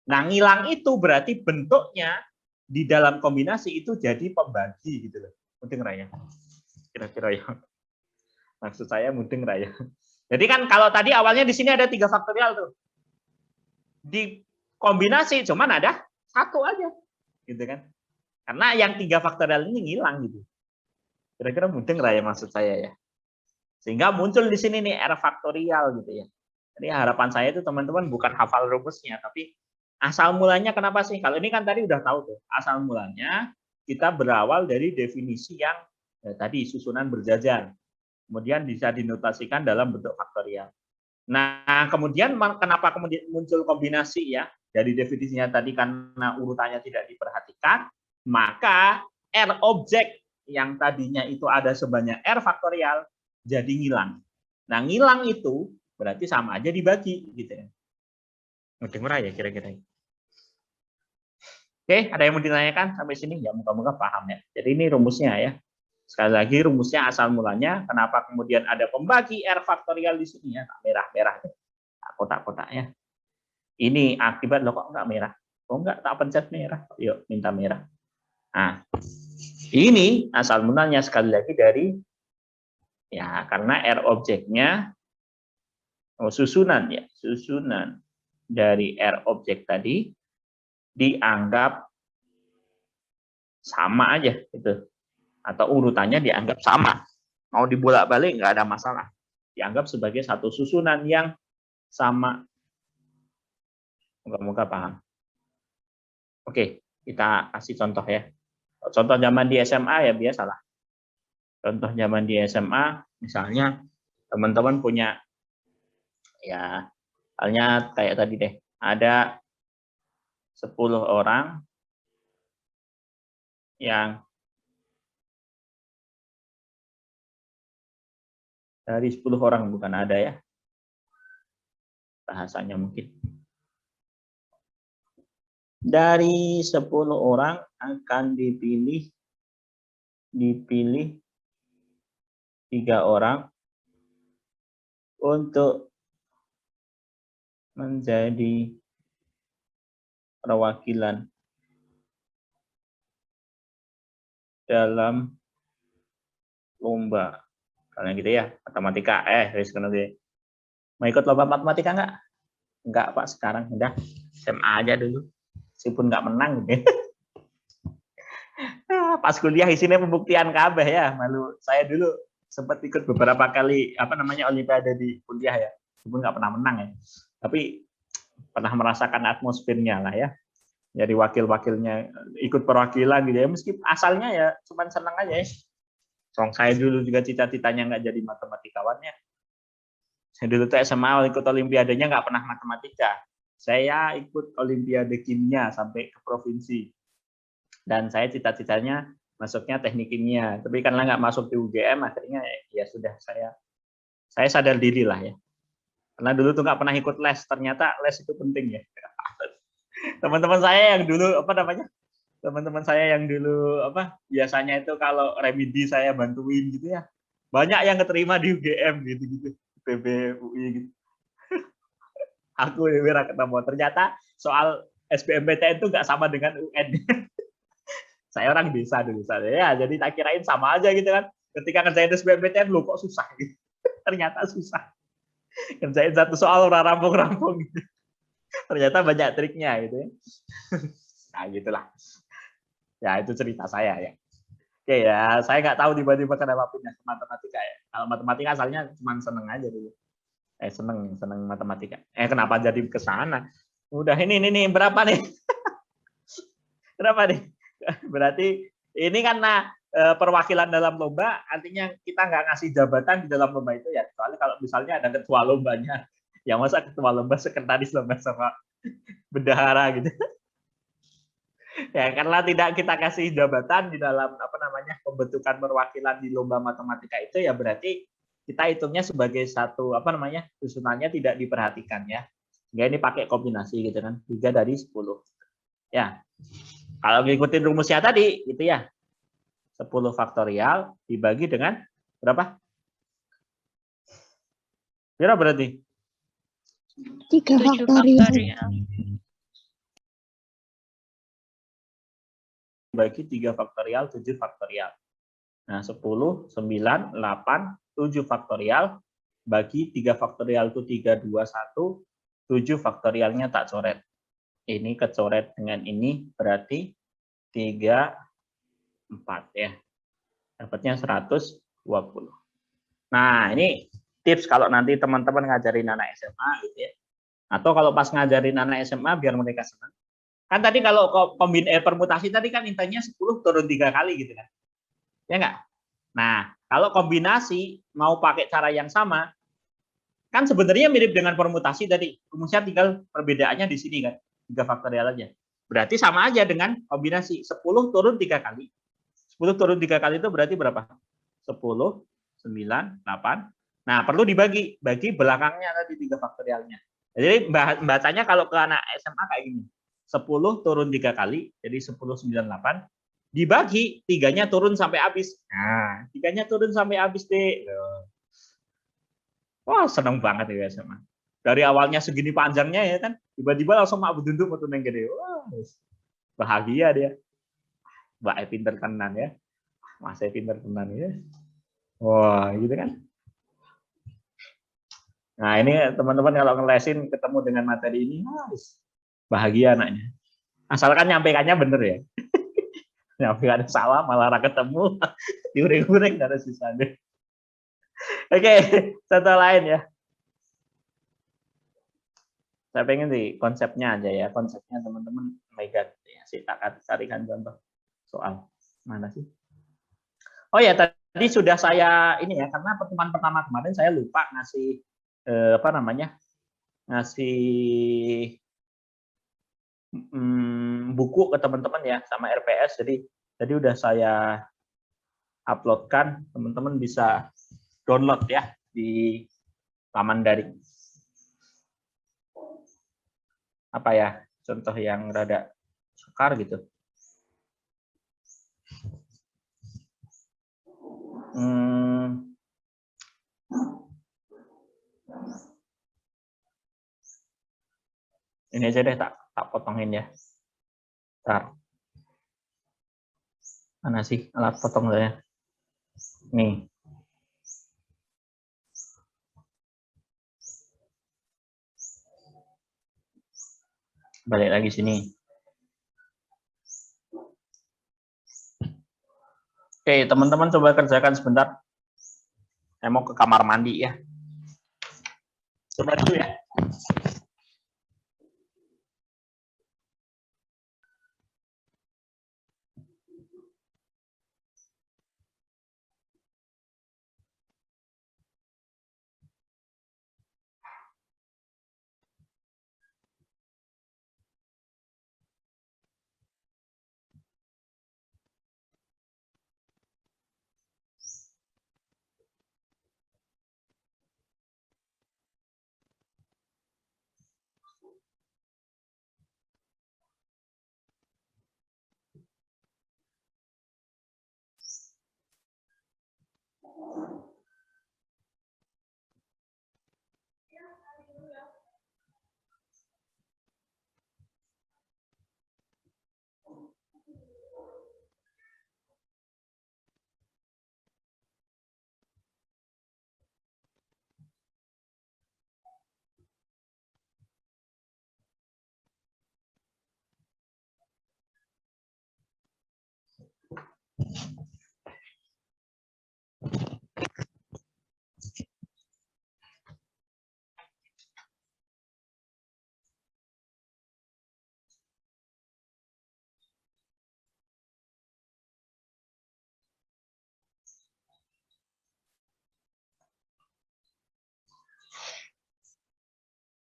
Nah, ngilang itu berarti bentuknya di dalam kombinasi itu jadi pembagi gitu loh. Mudeng raya. Kira-kira ya. Maksud saya mudeng raya. Jadi kan kalau tadi awalnya di sini ada 3 faktorial tuh. Di kombinasi cuman ada 1 aja. Gitu kan. Karena yang 3 faktorial ini ngilang gitu. Kira-kira mudeng raya maksud saya ya. Sehingga muncul di sini nih R faktorial gitu ya. Jadi harapan saya itu teman-teman bukan hafal rumusnya, tapi asal mulanya kenapa sih? Kalau ini kan tadi udah tahu tuh. Asal mulanya kita berawal dari definisi yang tadi susunan berjajar. Kemudian bisa dinotasikan dalam bentuk faktorial. Nah, kemudian kenapa kemudian muncul kombinasi ya? Dari definisinya tadi karena urutannya tidak diperhatikan, maka R objek yang tadinya itu ada sebanyak R faktorial jadi ngilang. Nah, ngilang itu berarti sama aja dibagi gitu ya. Mudeng ya kira-kira. Oke, ada yang mau ditanyakan sampai sini? Ya, moga-moga paham ya. Jadi ini rumusnya ya. Sekali lagi rumusnya asal mulanya, kenapa kemudian ada pembagi R faktorial di sini ya, merah-merah. Kotak-kotaknya. Ini akibat loh kok enggak merah. Kok enggak tak pencet merah. Yuk, minta merah. Nah, ini asal mulanya sekali lagi dari ya karena R objeknya susunan ya, susunan dari R objek tadi dianggap sama aja gitu. Atau urutannya dianggap sama. Mau dibolak-balik nggak ada masalah. Dianggap sebagai satu susunan yang sama. Moga-moga paham. Oke, kita kasih contoh ya. Contoh zaman di SMA ya biasalah. Contoh zaman di SMA, misalnya teman-teman punya ya halnya kayak tadi deh. Ada 10 orang yang dari 10 orang bukan ada ya. Bahasanya mungkin. Dari 10 orang akan dipilih 3 orang untuk menjadi perwakilan dalam lomba. Kalian gitu ya, matematika. Mau ikut lomba matematika enggak? Enggak, Pak, sekarang udah SMA aja dulu. Meskipun nggak menang gitu. Pas kuliah isinya pembuktian kabeh ya, malu. Saya dulu sempat ikut beberapa kali olimpiade di kuliah ya. Meskipun nggak pernah menang ya. Tapi pernah merasakan atmosfernya lah ya. Jadi wakil-wakilnya ikut perwakilan gitu ya. Meskipun asalnya ya cuman senang aja ya. Saya dulu juga cita-citanya nggak jadi matematikawannya. Saya dulu tuh SMA ikut olimpiadenya nggak pernah matematika. Saya ikut olimpiade kimia sampai ke provinsi. Dan saya cita-citanya masuknya teknik kimia. Tapi karena nggak masuk di UGM, akhirnya ya sudah saya sadar diri lah ya. Karena dulu tuh nggak pernah ikut les, ternyata les itu penting ya. Teman-teman saya yang dulu teman-teman saya yang dulu biasanya itu kalau remedi saya bantuin gitu ya. Banyak yang keterima di UGM gitu-gitu, PB UI gitu. Aku yang ketemu. Ternyata soal SBMPTN itu nggak sama dengan UN. Saya orang desa dulu. Ya, jadi tak kirain sama aja gitu kan. Ketika ngerjain SBMPTN, loh kok susah gitu. Ternyata susah. Ngerjain satu soal rampung-rampung gitu. Ternyata banyak triknya gitu ya. Nah, gitulah. Ya, itu cerita saya ya. Oke ya, saya nggak tahu tiba-tiba kenapa pindah ke matematika ya. Kalau matematika asalnya cuma seneng aja dulu. Seneng matematika. Kenapa jadi ke sana? Udah ini berapa nih? Kenapa nih? Berarti ini karena perwakilan dalam lomba, artinya kita nggak ngasih jabatan di dalam lomba itu ya. Soalnya kalau misalnya ada ketua lombanya, ya masa ketua lomba, sekretaris lomba sama bendahara gitu. Ya karena tidak kita kasih jabatan di dalam apa namanya pembentukan perwakilan di lomba matematika itu, ya berarti kita hitungnya sebagai satu apa namanya susunannya tidak diperhatikan ya. Sehingga ini pakai kombinasi gitu kan, 3 dari 10. Ya. Kalau ngikutin rumusnya tadi gitu ya. 10 faktorial dibagi dengan berapa? Berapa berarti? 3 7 faktorial. faktorial. Bagi 3 faktorial, 7 faktorial. Nah, 10, 9, 8, 7 faktorial, bagi 3 faktorial itu 3, 2, 1, 7 faktorialnya tak coret. Ini kecoret dengan ini, berarti 3, 4 ya. Dapatnya 120. Nah, ini tips kalau nanti teman-teman ngajarin anak SMA gitu ya. Atau kalau pas ngajarin anak SMA biar mereka senang. Kan tadi kalau permutasi tadi kan intinya 10 turun 3 kali gitu kan. Ya enggak? Nah, kalau kombinasi mau pakai cara yang sama, kan sebenarnya mirip dengan permutasi tadi. Rumusnya tinggal perbedaannya di sini kan. 3 faktorial aja. Berarti sama aja dengan kombinasi. 10 turun 3 kali. 10 turun 3 kali itu berarti berapa? 10, 9, 8. Nah, perlu dibagi. Bagi belakangnya tadi 3 faktorialnya. Jadi bacanya kalau ke anak SMA kayak gini. 10 turun 3 kali, jadi 10, 9, 8. Dibagi, 3-nya turun sampai habis. Nah, 3-nya turun sampai habis deh. Wah, seneng banget ya SMA. Dari awalnya segini panjangnya ya kan, tiba-tiba langsung mak bedunduk metu neng gede. Wah, bahagia dia. Mbak E pinter tenan ya. Mas E pinter tenan ya. Wah, gitu kan. Nah, ini teman-teman kalau ngelesin ketemu dengan materi ini, bahagia anaknya. Asalkan nyampaikannya bener ya. Nyampaikannya salah, malah ketemu, diuring-uring, gak ada sisanya. Oke, contoh lain ya. Saya pengen di konsepnya aja ya, konsepnya teman-teman megat ya. Saya carikan contoh soal mana sih? Oh ya, tadi sudah saya ini ya, karena pertemuan pertama kemarin saya lupa ngasih apa namanya, ngasih buku ke teman-teman ya sama RPS. Jadi udah saya uploadkan, teman-teman bisa download ya di laman daring. Apa ya, contoh yang rada sukar gitu. Ini aja deh, tak potongin ya. Ntar. Mana sih alat potong saya? Nih. Balik lagi sini. Oke, teman-teman coba kerjakan sebentar. Saya mau ke kamar mandi ya. Coba dulu ya.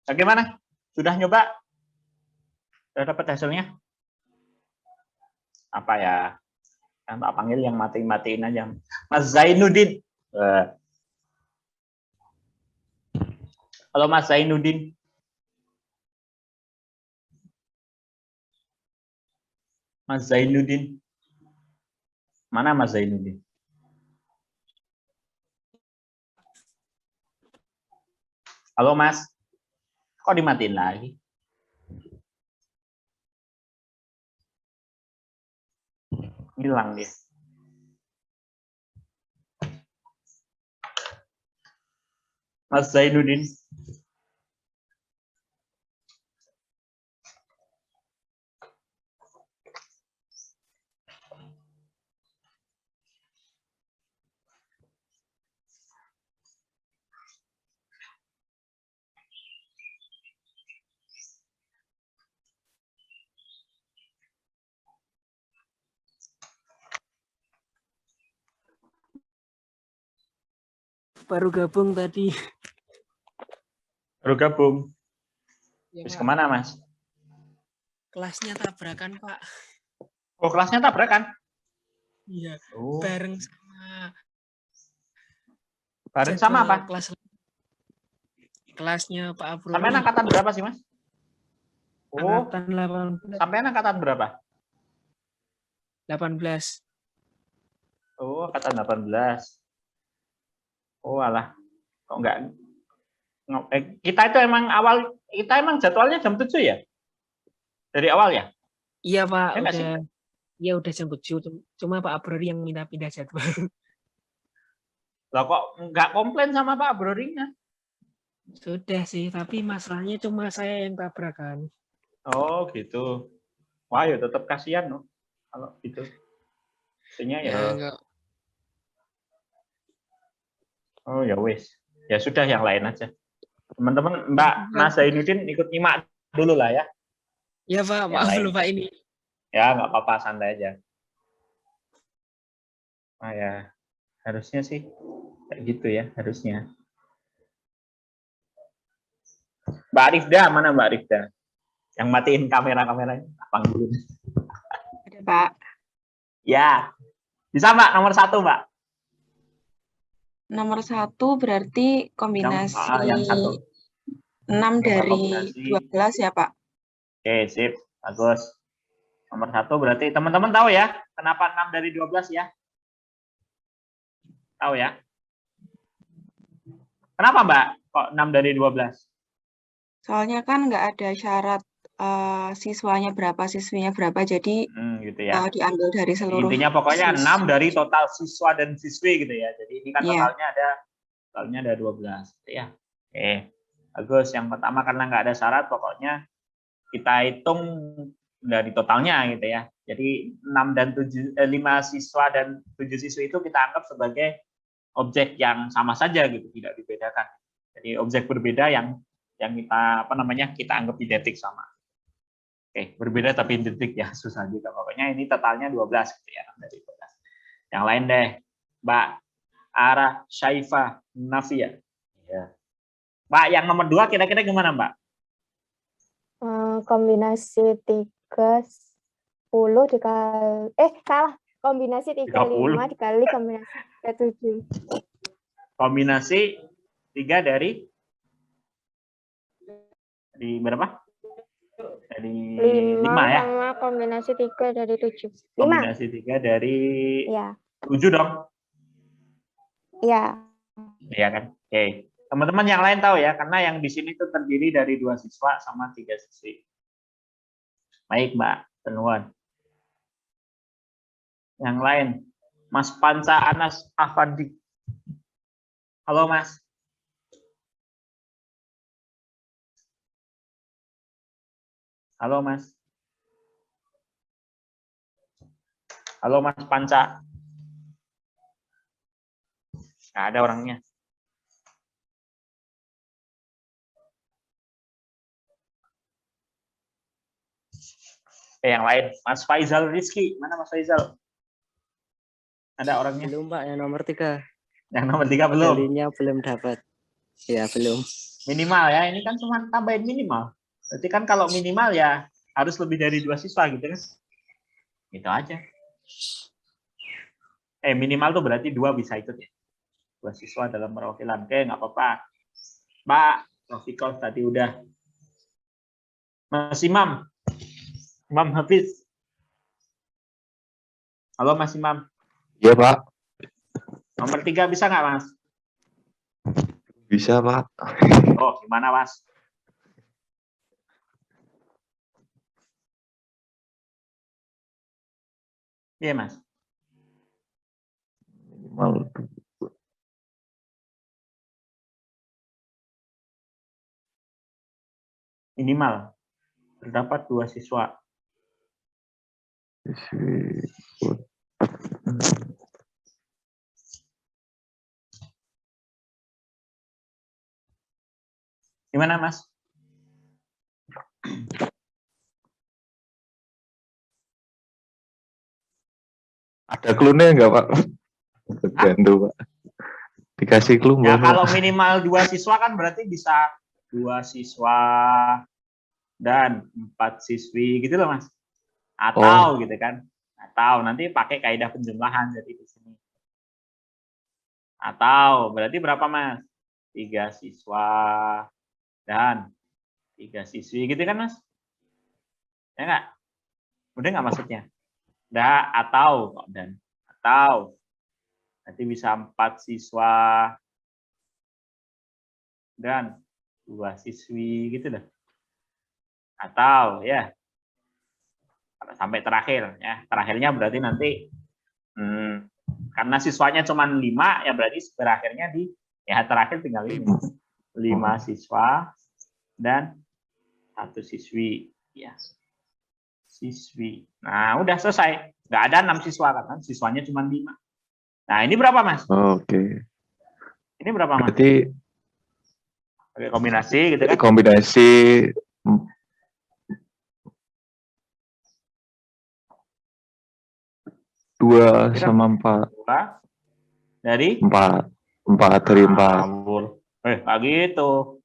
Bagaimana? Sudah nyoba? Sudah dapat hasilnya? Apa ya? Kan tak panggil yang mati-matiin aja. Mas Zainuddin. Halo Mas Zainuddin. Mas Zainuddin. Mana Mas Zainuddin? Halo Mas. Kok dimatiin lagi? Hilang dia. Mas Zainuddin. Baru gabung tadi. Baru gabung. Ya, Terus Pak. kemana Mas? Kelasnya tabrakan, Pak. Oh kelasnya tabrakan? Iya. Oh. Bareng sama. Bareng sama apa? Kelasnya Pak Aproni. Sampai angkatan berapa sih Mas? Oh. Angkatan 18. Sampai angkatan berapa? 18. Oh angkatan 18. Oh alah. Kok enggak? Kita itu emang jadwalnya jam 7 ya? Dari awal ya? Iya Pak, Ya, nggak sih? udah. Iya udah jam 7. Cuma Pak Aproni yang minta pindah jadwal. Lah kok nggak komplain sama Pak Brorinya? Sudah sih, tapi masalahnya cuma saya yang tabrakan. Oh gitu. Wah ya tetap kasihan loh kalau gitu. Maksudnya ya. enggak. Oh ya wes. Ya sudah yang lain aja. Teman-teman Mbak Mas Zainuddin ikut nyimak dulu lah ya. Ya Pak, maaf lain. lupa ini. Ya nggak apa-apa santai aja. Nah ya harusnya sih kayak gitu ya harusnya. Mbak Rifda mana Mbak Rifda? Yang matiin kamera-kameranya panggilin. Ada Pak. Ya bisa Mbak nomor 1 Mbak. Nomor 1 berarti kombinasi yang 1. 6 dari Kombinasi. 12 ya Pak? Oke, sip. Bagus. Nomor 1 berarti teman-teman tahu ya kenapa 6 dari 12 ya? Tahu ya? Kenapa Mbak kok 6 dari 12? Soalnya kan nggak ada syarat siswanya berapa, siswinya berapa, jadi Gitu ya. diambil dari seluruh Intinya pokoknya 6 siswa. dari total siswa dan siswi gitu ya. Jadi ini kan Iya. totalnya ada 12 gitu ya. Oke. Bagus. Yang pertama karena nggak ada syarat pokoknya kita hitung dari totalnya gitu ya. Jadi 5 siswa dan 7 siswi itu kita anggap sebagai objek yang sama saja gitu, tidak dibedakan. Jadi objek berbeda yang kita kita anggap identik sama. Oke, berbeda tapi identik ya, susah juga. Pokoknya ini totalnya 12 gitu ya, dari 12. Yang lain deh, Mbak Ara Syaifa Nafia. Ya. Mbak, yang nomor 2 kira-kira gimana, Mbak? Kombinasi 30 dikali kombinasi 35 dikali kombinasi 37. Kombinasi 3 dari berapa? Dari 5 ya. Sama kombinasi 3 dari 7. 5. Kombinasi 3 dari Ya. 7 dong. Ya. Iya kan? Oke. Teman-teman yang lain tahu ya, karena yang di sini tuh terdiri dari 2 siswa sama 3 siswi. Baik, Mbak Tenuan. Yang lain, Mas Panca Anas Afandi. Halo, Mas. Halo, Mas. Halo, Mas Panca. Nggak ada orangnya. Yang lain, Mas Faizal Rizky. Mana Mas Faizal? Ada orangnya? Belum Pak, yang nomor 3. Yang nomor 3 belum? Kalinya belum dapat. Ya, belum. Minimal ya, ini kan cuma tambahin minimal. Berarti kan kalau minimal ya harus lebih dari 2 siswa gitu kan. Gitu aja. Minimal tuh berarti 2 bisa ikut ya. 2 siswa dalam perwakilan. Oke, nggak apa-apa. Pak, Rofikov tadi udah. Mas Imam. Imam Hafiz. Halo Mas Imam. Iya, Pak. Nomor 3 bisa nggak, Mas? Bisa, Pak. Oh, gimana, Mas? Iya, Mas. Minimal. Minimal. Terdapat 2 siswa. Gimana, Mas? Ada clue-nya nggak, Pak? Bantu, Pak. Dikasih clue Ya, nggak, kalau Pak? minimal 2 siswa kan berarti bisa 2 siswa dan 4 siswi gitu loh, Mas. Atau gitu kan. Atau nanti pakai kaidah penjumlahan jadi di sini. Atau berarti berapa, Mas? 3 siswa dan 3 siswi gitu kan, Mas? Ya enggak? Udah nggak maksudnya? Atau kok dan atau nanti bisa 4 siswa dan 2 siswi gitu loh. Atau ya sampai terakhir ya. Terakhirnya berarti nanti karena siswanya cuma 5 ya berarti berakhirnya di ya terakhir tinggal ini 5 siswa dan 1 siswi ya. Siswi. Nah, udah selesai. Nggak ada 6 siswa kan? Siswanya cuma 5. Nah, ini berapa, Mas? Oke. Ini berapa, Mas? Berarti Pakai kombinasi gitu kan? kombinasi 2 sama 4. 2 dari 4 dari 4. Nggak gitu.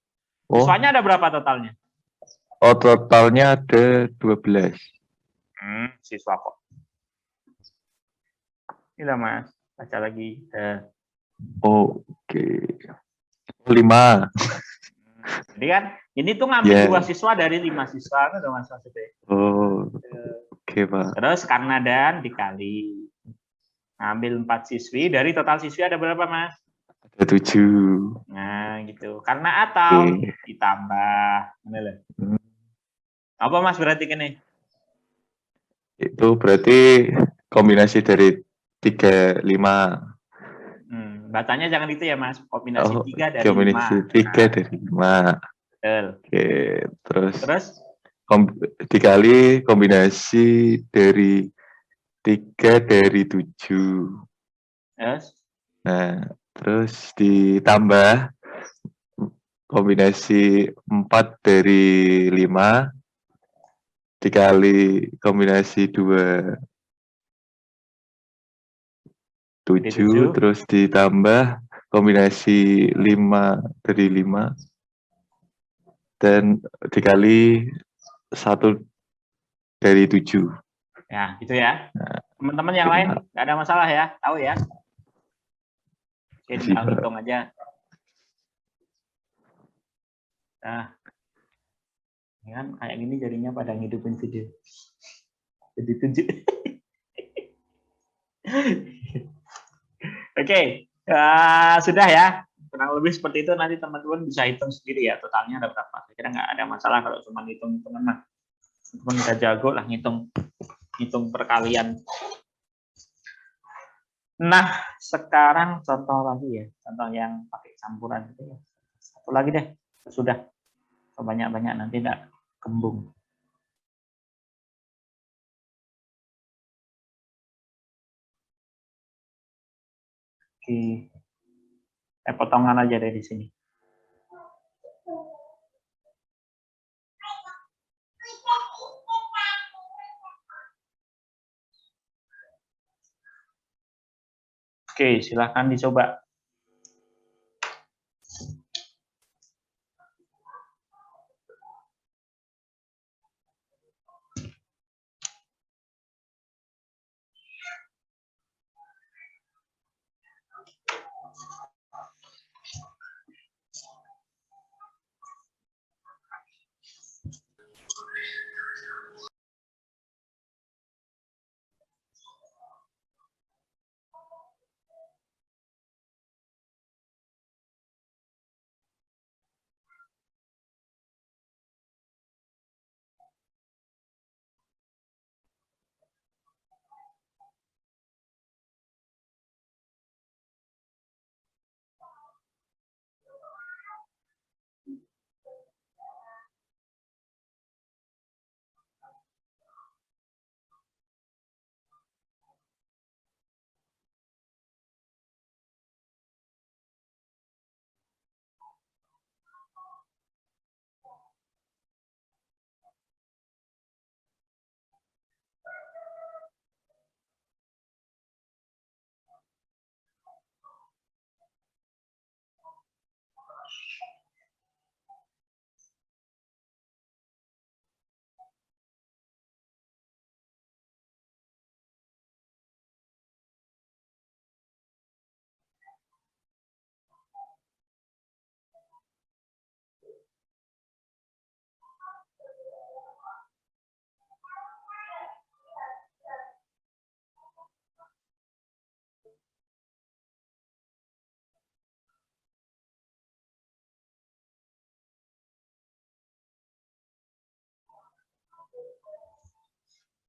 Oh. Siswanya ada berapa totalnya? Oh, totalnya ada 12. Siswa kok. Ini lah, Mas. Baca lagi. Oke. 5. Jadi kan ini tuh ngambil 2 siswa dari 5 siswa kan udah Mas maksudnya. Oh. Oke, Pak. Terus karena dan dikali ngambil 4 siswi dari total siswi ada berapa, Mas? Ada 7. Nah, gitu. Karena atau ditambah. Mana lah? Apa, Mas, berarti kene? Itu berarti kombinasi dari 3, 5. Bacanya jangan itu ya, Mas. Kombinasi 3 dari 5. Kombinasi 3 dari 5. Betul. Oke, terus dikali kombinasi dari 3 dari 7. Yes. Nah, terus ditambah kombinasi 4 dari 5 dikali kombinasi 2 7 terus ditambah kombinasi 5 dari 5 dan dikali 1 dari 7. Ya, gitu ya. Teman-teman yang lain nggak ada masalah ya, tahu ya. Oke, tinggal hitung aja. Nah, ini kan kayak gini jadinya pada ngidupin video. Jadi tunjuk. Oke, sudah ya. Kurang lebih seperti itu, nanti teman-teman bisa hitung sendiri ya totalnya ada berapa. Saya kira nggak ada masalah kalau cuma hitung-hitungan mah. Teman udah jago lah hitung perkalian. Nah, sekarang contoh lagi ya, contoh yang pakai campuran itu ya. Satu lagi deh, sudah banyak-banyak nanti tidak kembung. Oke, potongan aja deh di sini. Oke, silahkan dicoba.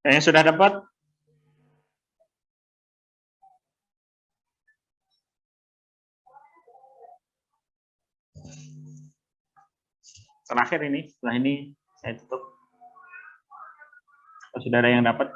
Yang sudah dapat? Terakhir ini, setelah ini saya tutup. Kalau sudah ada yang dapat?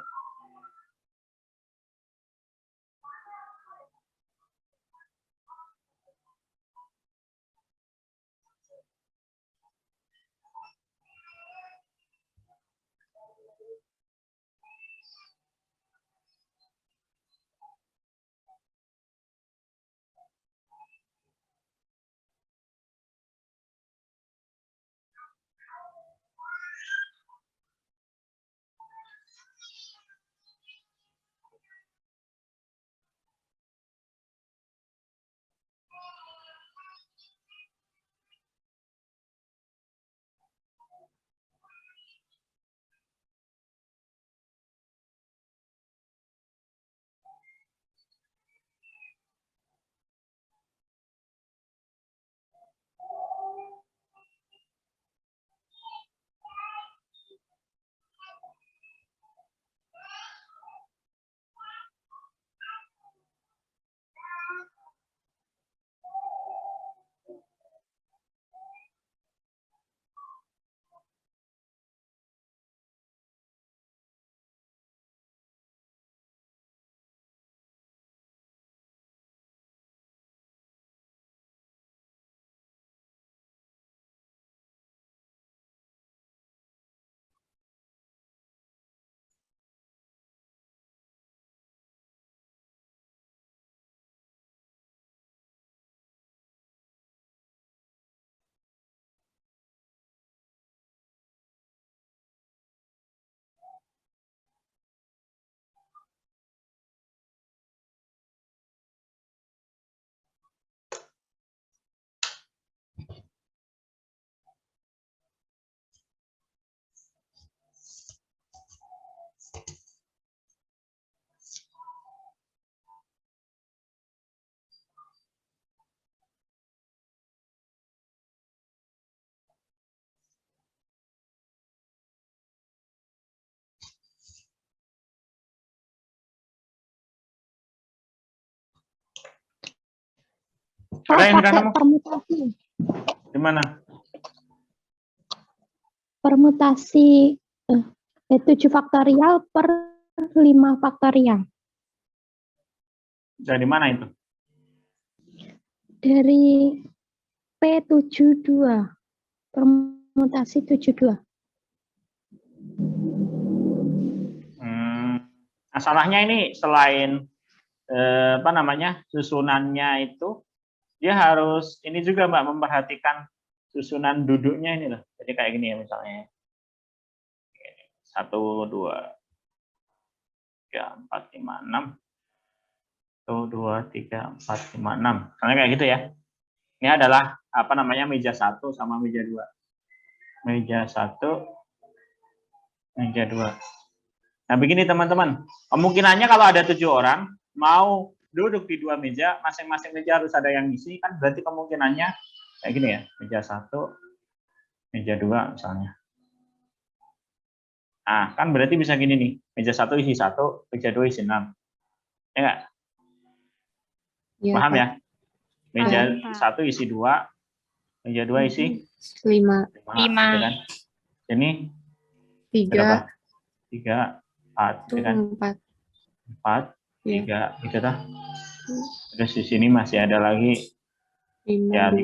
Ada yang pakai nemu? permutasi. Di mana? Permutasi 7 faktorial per 5 faktorial. Dari mana itu? Dari P72. Permutasi 72. Masalahnya ini selain apa namanya susunannya itu, dia harus ini juga Mbak memperhatikan susunan duduknya ini loh. Jadi kayak gini ya misalnya. 1, 2, 3, 4, 5, 6. 1, 2, 3, 4, 5, 6. Misalnya kayak gitu ya. Ini adalah apa namanya meja 1 sama meja 2. Meja 1, meja 2. Nah begini teman-teman, kemungkinannya kalau ada 7 orang mau duduk di 2 meja, masing-masing meja harus ada yang ngisi, kan berarti kemungkinannya kayak gini ya, meja 1, meja 2 misalnya. Nah, kan berarti bisa gini nih, meja 1 isi 1, meja 2 isi 6. Ya enggak? Ya, paham Pak. ya? Meja 1 isi 2, meja 2 isi 5. 5. Gitu kan? Ini 3. 3, 4, gitu kan? 4, 3, gitu kan? Terus di sini masih ada lagi ya 5,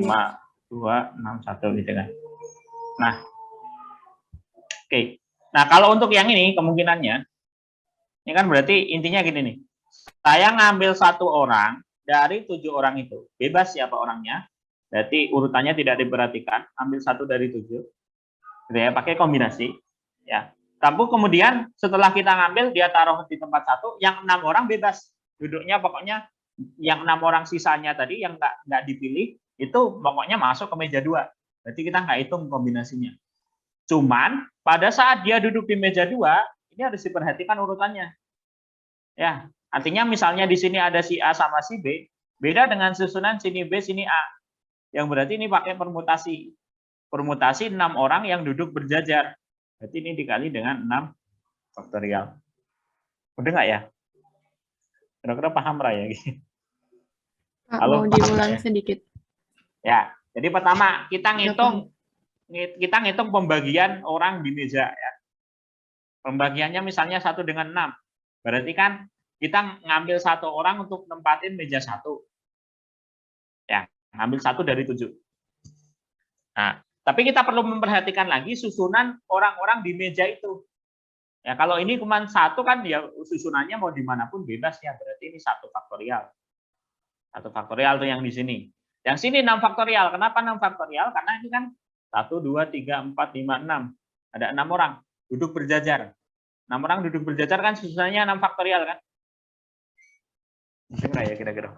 2, 6, 1 gitu kan. Nah, oke. Nah, kalau untuk yang ini kemungkinannya, ini kan berarti intinya gini nih. Saya ngambil 1 orang dari 7 orang itu. Bebas siapa orangnya. Berarti urutannya tidak diperhatikan. Ambil 1 dari 7. Gitu ya, pakai kombinasi. Ya. Tapi kemudian setelah kita ngambil, dia taruh di tempat 1, yang 6 orang bebas. Duduknya pokoknya yang 6 orang sisanya tadi yang nggak dipilih, itu pokoknya masuk ke meja 2. Berarti kita nggak hitung kombinasinya. Cuman pada saat dia duduk di meja 2, ini harus diperhatikan urutannya. Ya, artinya misalnya di sini ada si A sama si B, beda dengan susunan sini B, sini A. Yang berarti ini pakai permutasi. Permutasi 6 orang yang duduk berjajar. Berarti ini dikali dengan 6 faktorial. Udah nggak ya? Kira-kira paham Ra ya? Pak, Halo, mau paham diulang nggak ya? sedikit. Ya, jadi pertama kita Ya, ngitung pembagian orang di meja ya. Pembagiannya misalnya 1 dengan 6. Berarti kan kita ngambil 1 orang untuk nempatin meja 1. Ya, ngambil 1 dari 7. Nah, tapi kita perlu memperhatikan lagi susunan orang-orang di meja itu. Ya, kalau ini cuma 1 kan ya susunannya mau dimanapun bebas ya. Berarti ini 1 faktorial. 1 faktorial tuh yang di sini. Yang sini 6 faktorial. Kenapa 6 faktorial? Karena ini kan 1, 2, 3, 4, 5, 6. Ada 6 orang duduk berjajar. 6 orang duduk berjajar kan susunannya 6 faktorial kan? Mungkin ya kira-kira.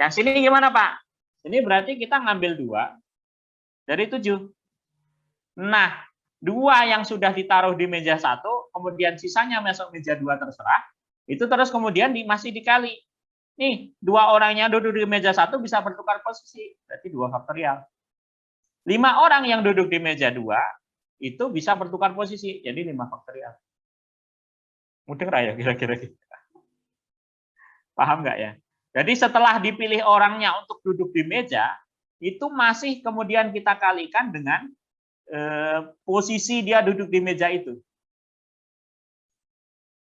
Yang sini gimana Pak? Ini berarti kita ngambil 2 dari 7. Nah, 2 yang sudah ditaruh di meja 1, kemudian sisanya masuk meja 2 terserah, itu terus kemudian masih dikali. Nih, 2 orang yang duduk di meja 1 bisa bertukar posisi, berarti 2 faktorial. 5 orang yang duduk di meja 2, itu bisa bertukar posisi, jadi 5 faktorial. Mudah nggak ya kira-kira? Paham nggak ya? Jadi setelah dipilih orangnya untuk duduk di meja, itu masih kemudian kita kalikan dengan posisi dia duduk di meja itu.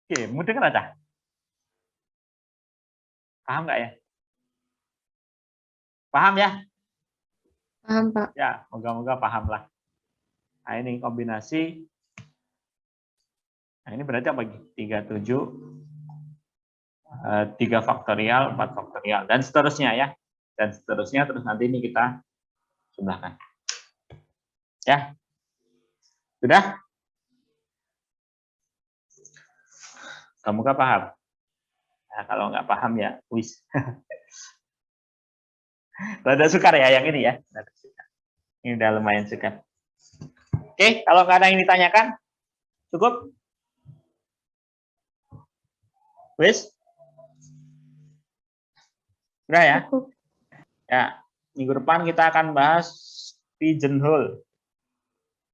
Oke, mudah nggak Cah? Paham nggak ya? Paham ya? Paham, Pak. Ya, moga-moga paham lah. Nah, ini kombinasi. Nah, ini berarti apa? 37, 3 faktorial, 4 faktorial, dan seterusnya ya. Dan seterusnya, terus nanti ini kita jumlahkan. Ya. Sudah? Semoga paham. Nah, kalau nggak paham ya, wis. Rada sukar ya yang ini ya. Ini udah lumayan sukar. Oke, kalau nggak ada yang ditanyakan, cukup? Wis? Udah ya? Ya, minggu depan kita akan bahas pigeonhole.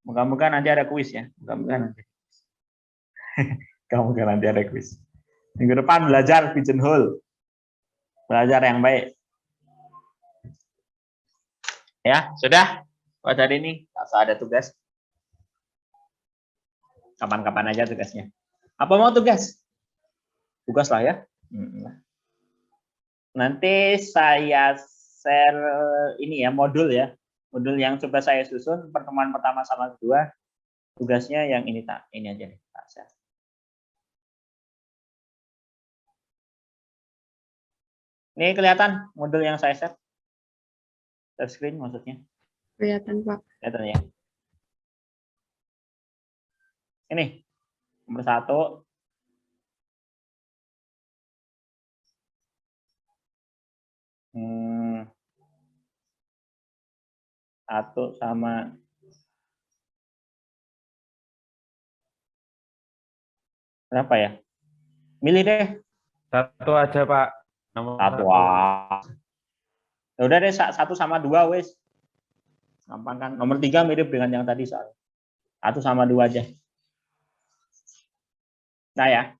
Moga-moga nanti ada kuis ya. Moga-moga nanti. Moga-moga nanti ada kuis. Minggu depan belajar pigeonhole. Belajar yang baik. Ya, sudah. Buat hari ini, asal ada tugas. Kapan-kapan aja tugasnya. Apa mau tugas? Tugas lah ya. Nanti saya share ini ya, modul ya. Modul yang coba saya susun, pertemuan pertama sama kedua. Tugasnya yang ini aja nih. Tak share. Ini kelihatan modul yang saya share? Share screen maksudnya? Kelihatan, Pak. Kelihatan ya? Ini, nomor 1. Satu sama berapa ya? Milih deh. 1 aja, Pak. Nomor 1. Ya udah deh, 1 sama 2 wes. Gampang kan? Nomor 3 mirip dengan yang tadi soal. 1 sama 2 aja. Nah ya.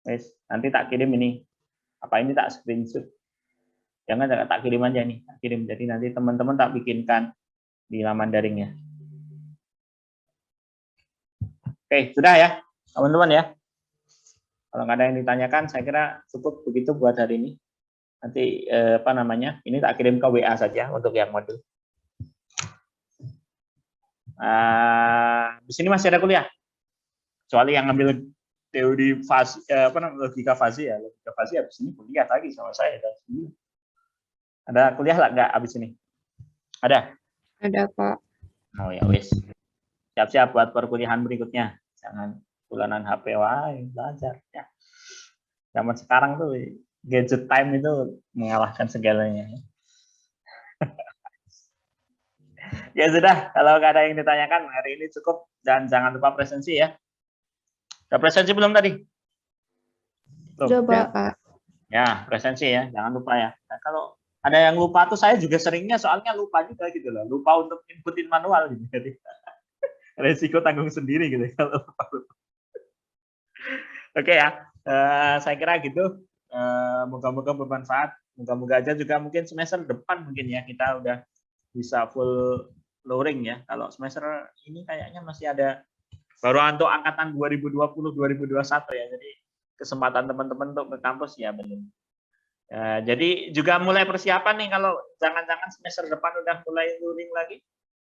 Wes, nanti tak kirim ini. Apa ini tak screenshot? Jangan tak kirim aja nih, tak kirim. Jadi nanti teman-teman tak bikinkan di laman daringnya. Oke, sudah ya, teman-teman ya. Kalau nggak ada yang ditanyakan, saya kira cukup begitu buat hari ini. Nanti apa namanya? Ini tak kirim ke WA saja untuk yang modul. Di sini masih ada kuliah. Kecuali yang ngambil teori fase, logika fase ya. Logika fase habis ini kuliah lagi sama saya. Ada kuliah lah nggak habis ini? Ada? Ada, Pak. Oh ya wis. Siap-siap buat perkuliahan berikutnya. Jangan bulanan HP belajar ya. Zaman sekarang tuh gadget time itu mengalahkan segalanya. Ya sudah, kalau nggak ada yang ditanyakan hari ini cukup, dan jangan lupa presensi ya. Udah presensi belum tadi? Belum. Coba, Pak. Ya, presensi ya, jangan lupa ya. Nah, kalau ada yang lupa tuh, saya juga seringnya soalnya lupa juga gitu loh. Lupa untuk inputin manual gitu. Jadi resiko tanggung sendiri gitu kalau lupa. Oke ya, saya kira gitu. Moga-moga bermanfaat. Moga-moga aja juga mungkin semester depan mungkin ya kita udah bisa full luring ya. Kalau semester ini kayaknya masih ada baru untuk angkatan 2020-2021 ya. Jadi kesempatan teman-teman untuk ke kampus ya belum. Jadi juga mulai persiapan nih kalau jangan-jangan semester depan udah mulai luring lagi.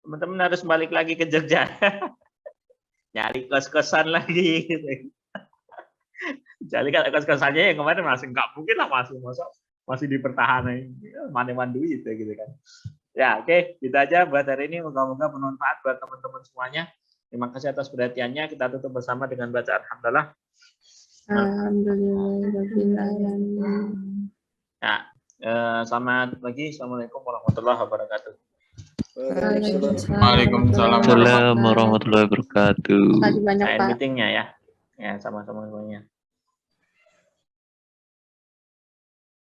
Teman-teman harus balik lagi ke Jogja. Nyari kos-kosan lagi gitu. Jadi kalau kos-kosannya yang kemarin masih nggak mungkin lah masih dipertahankan mana-mana duit gitu kan. Ya oke, gitu aja buat hari ini. Moga-moga bermanfaat buat teman-teman semuanya. Terima kasih atas perhatiannya. Kita tutup bersama dengan baca alhamdulillah. Alhamdulillahirrahmanirrahim. Nah, selamat pagi. Assalamualaikum warahmatullahi wabarakatuh. Waalaikumsalam Assalamualaikum warahmatullahi wabarakatuh. Terima kasih banyak, Saya Pak. meetingnya ya. Ya, sama-sama semuanya.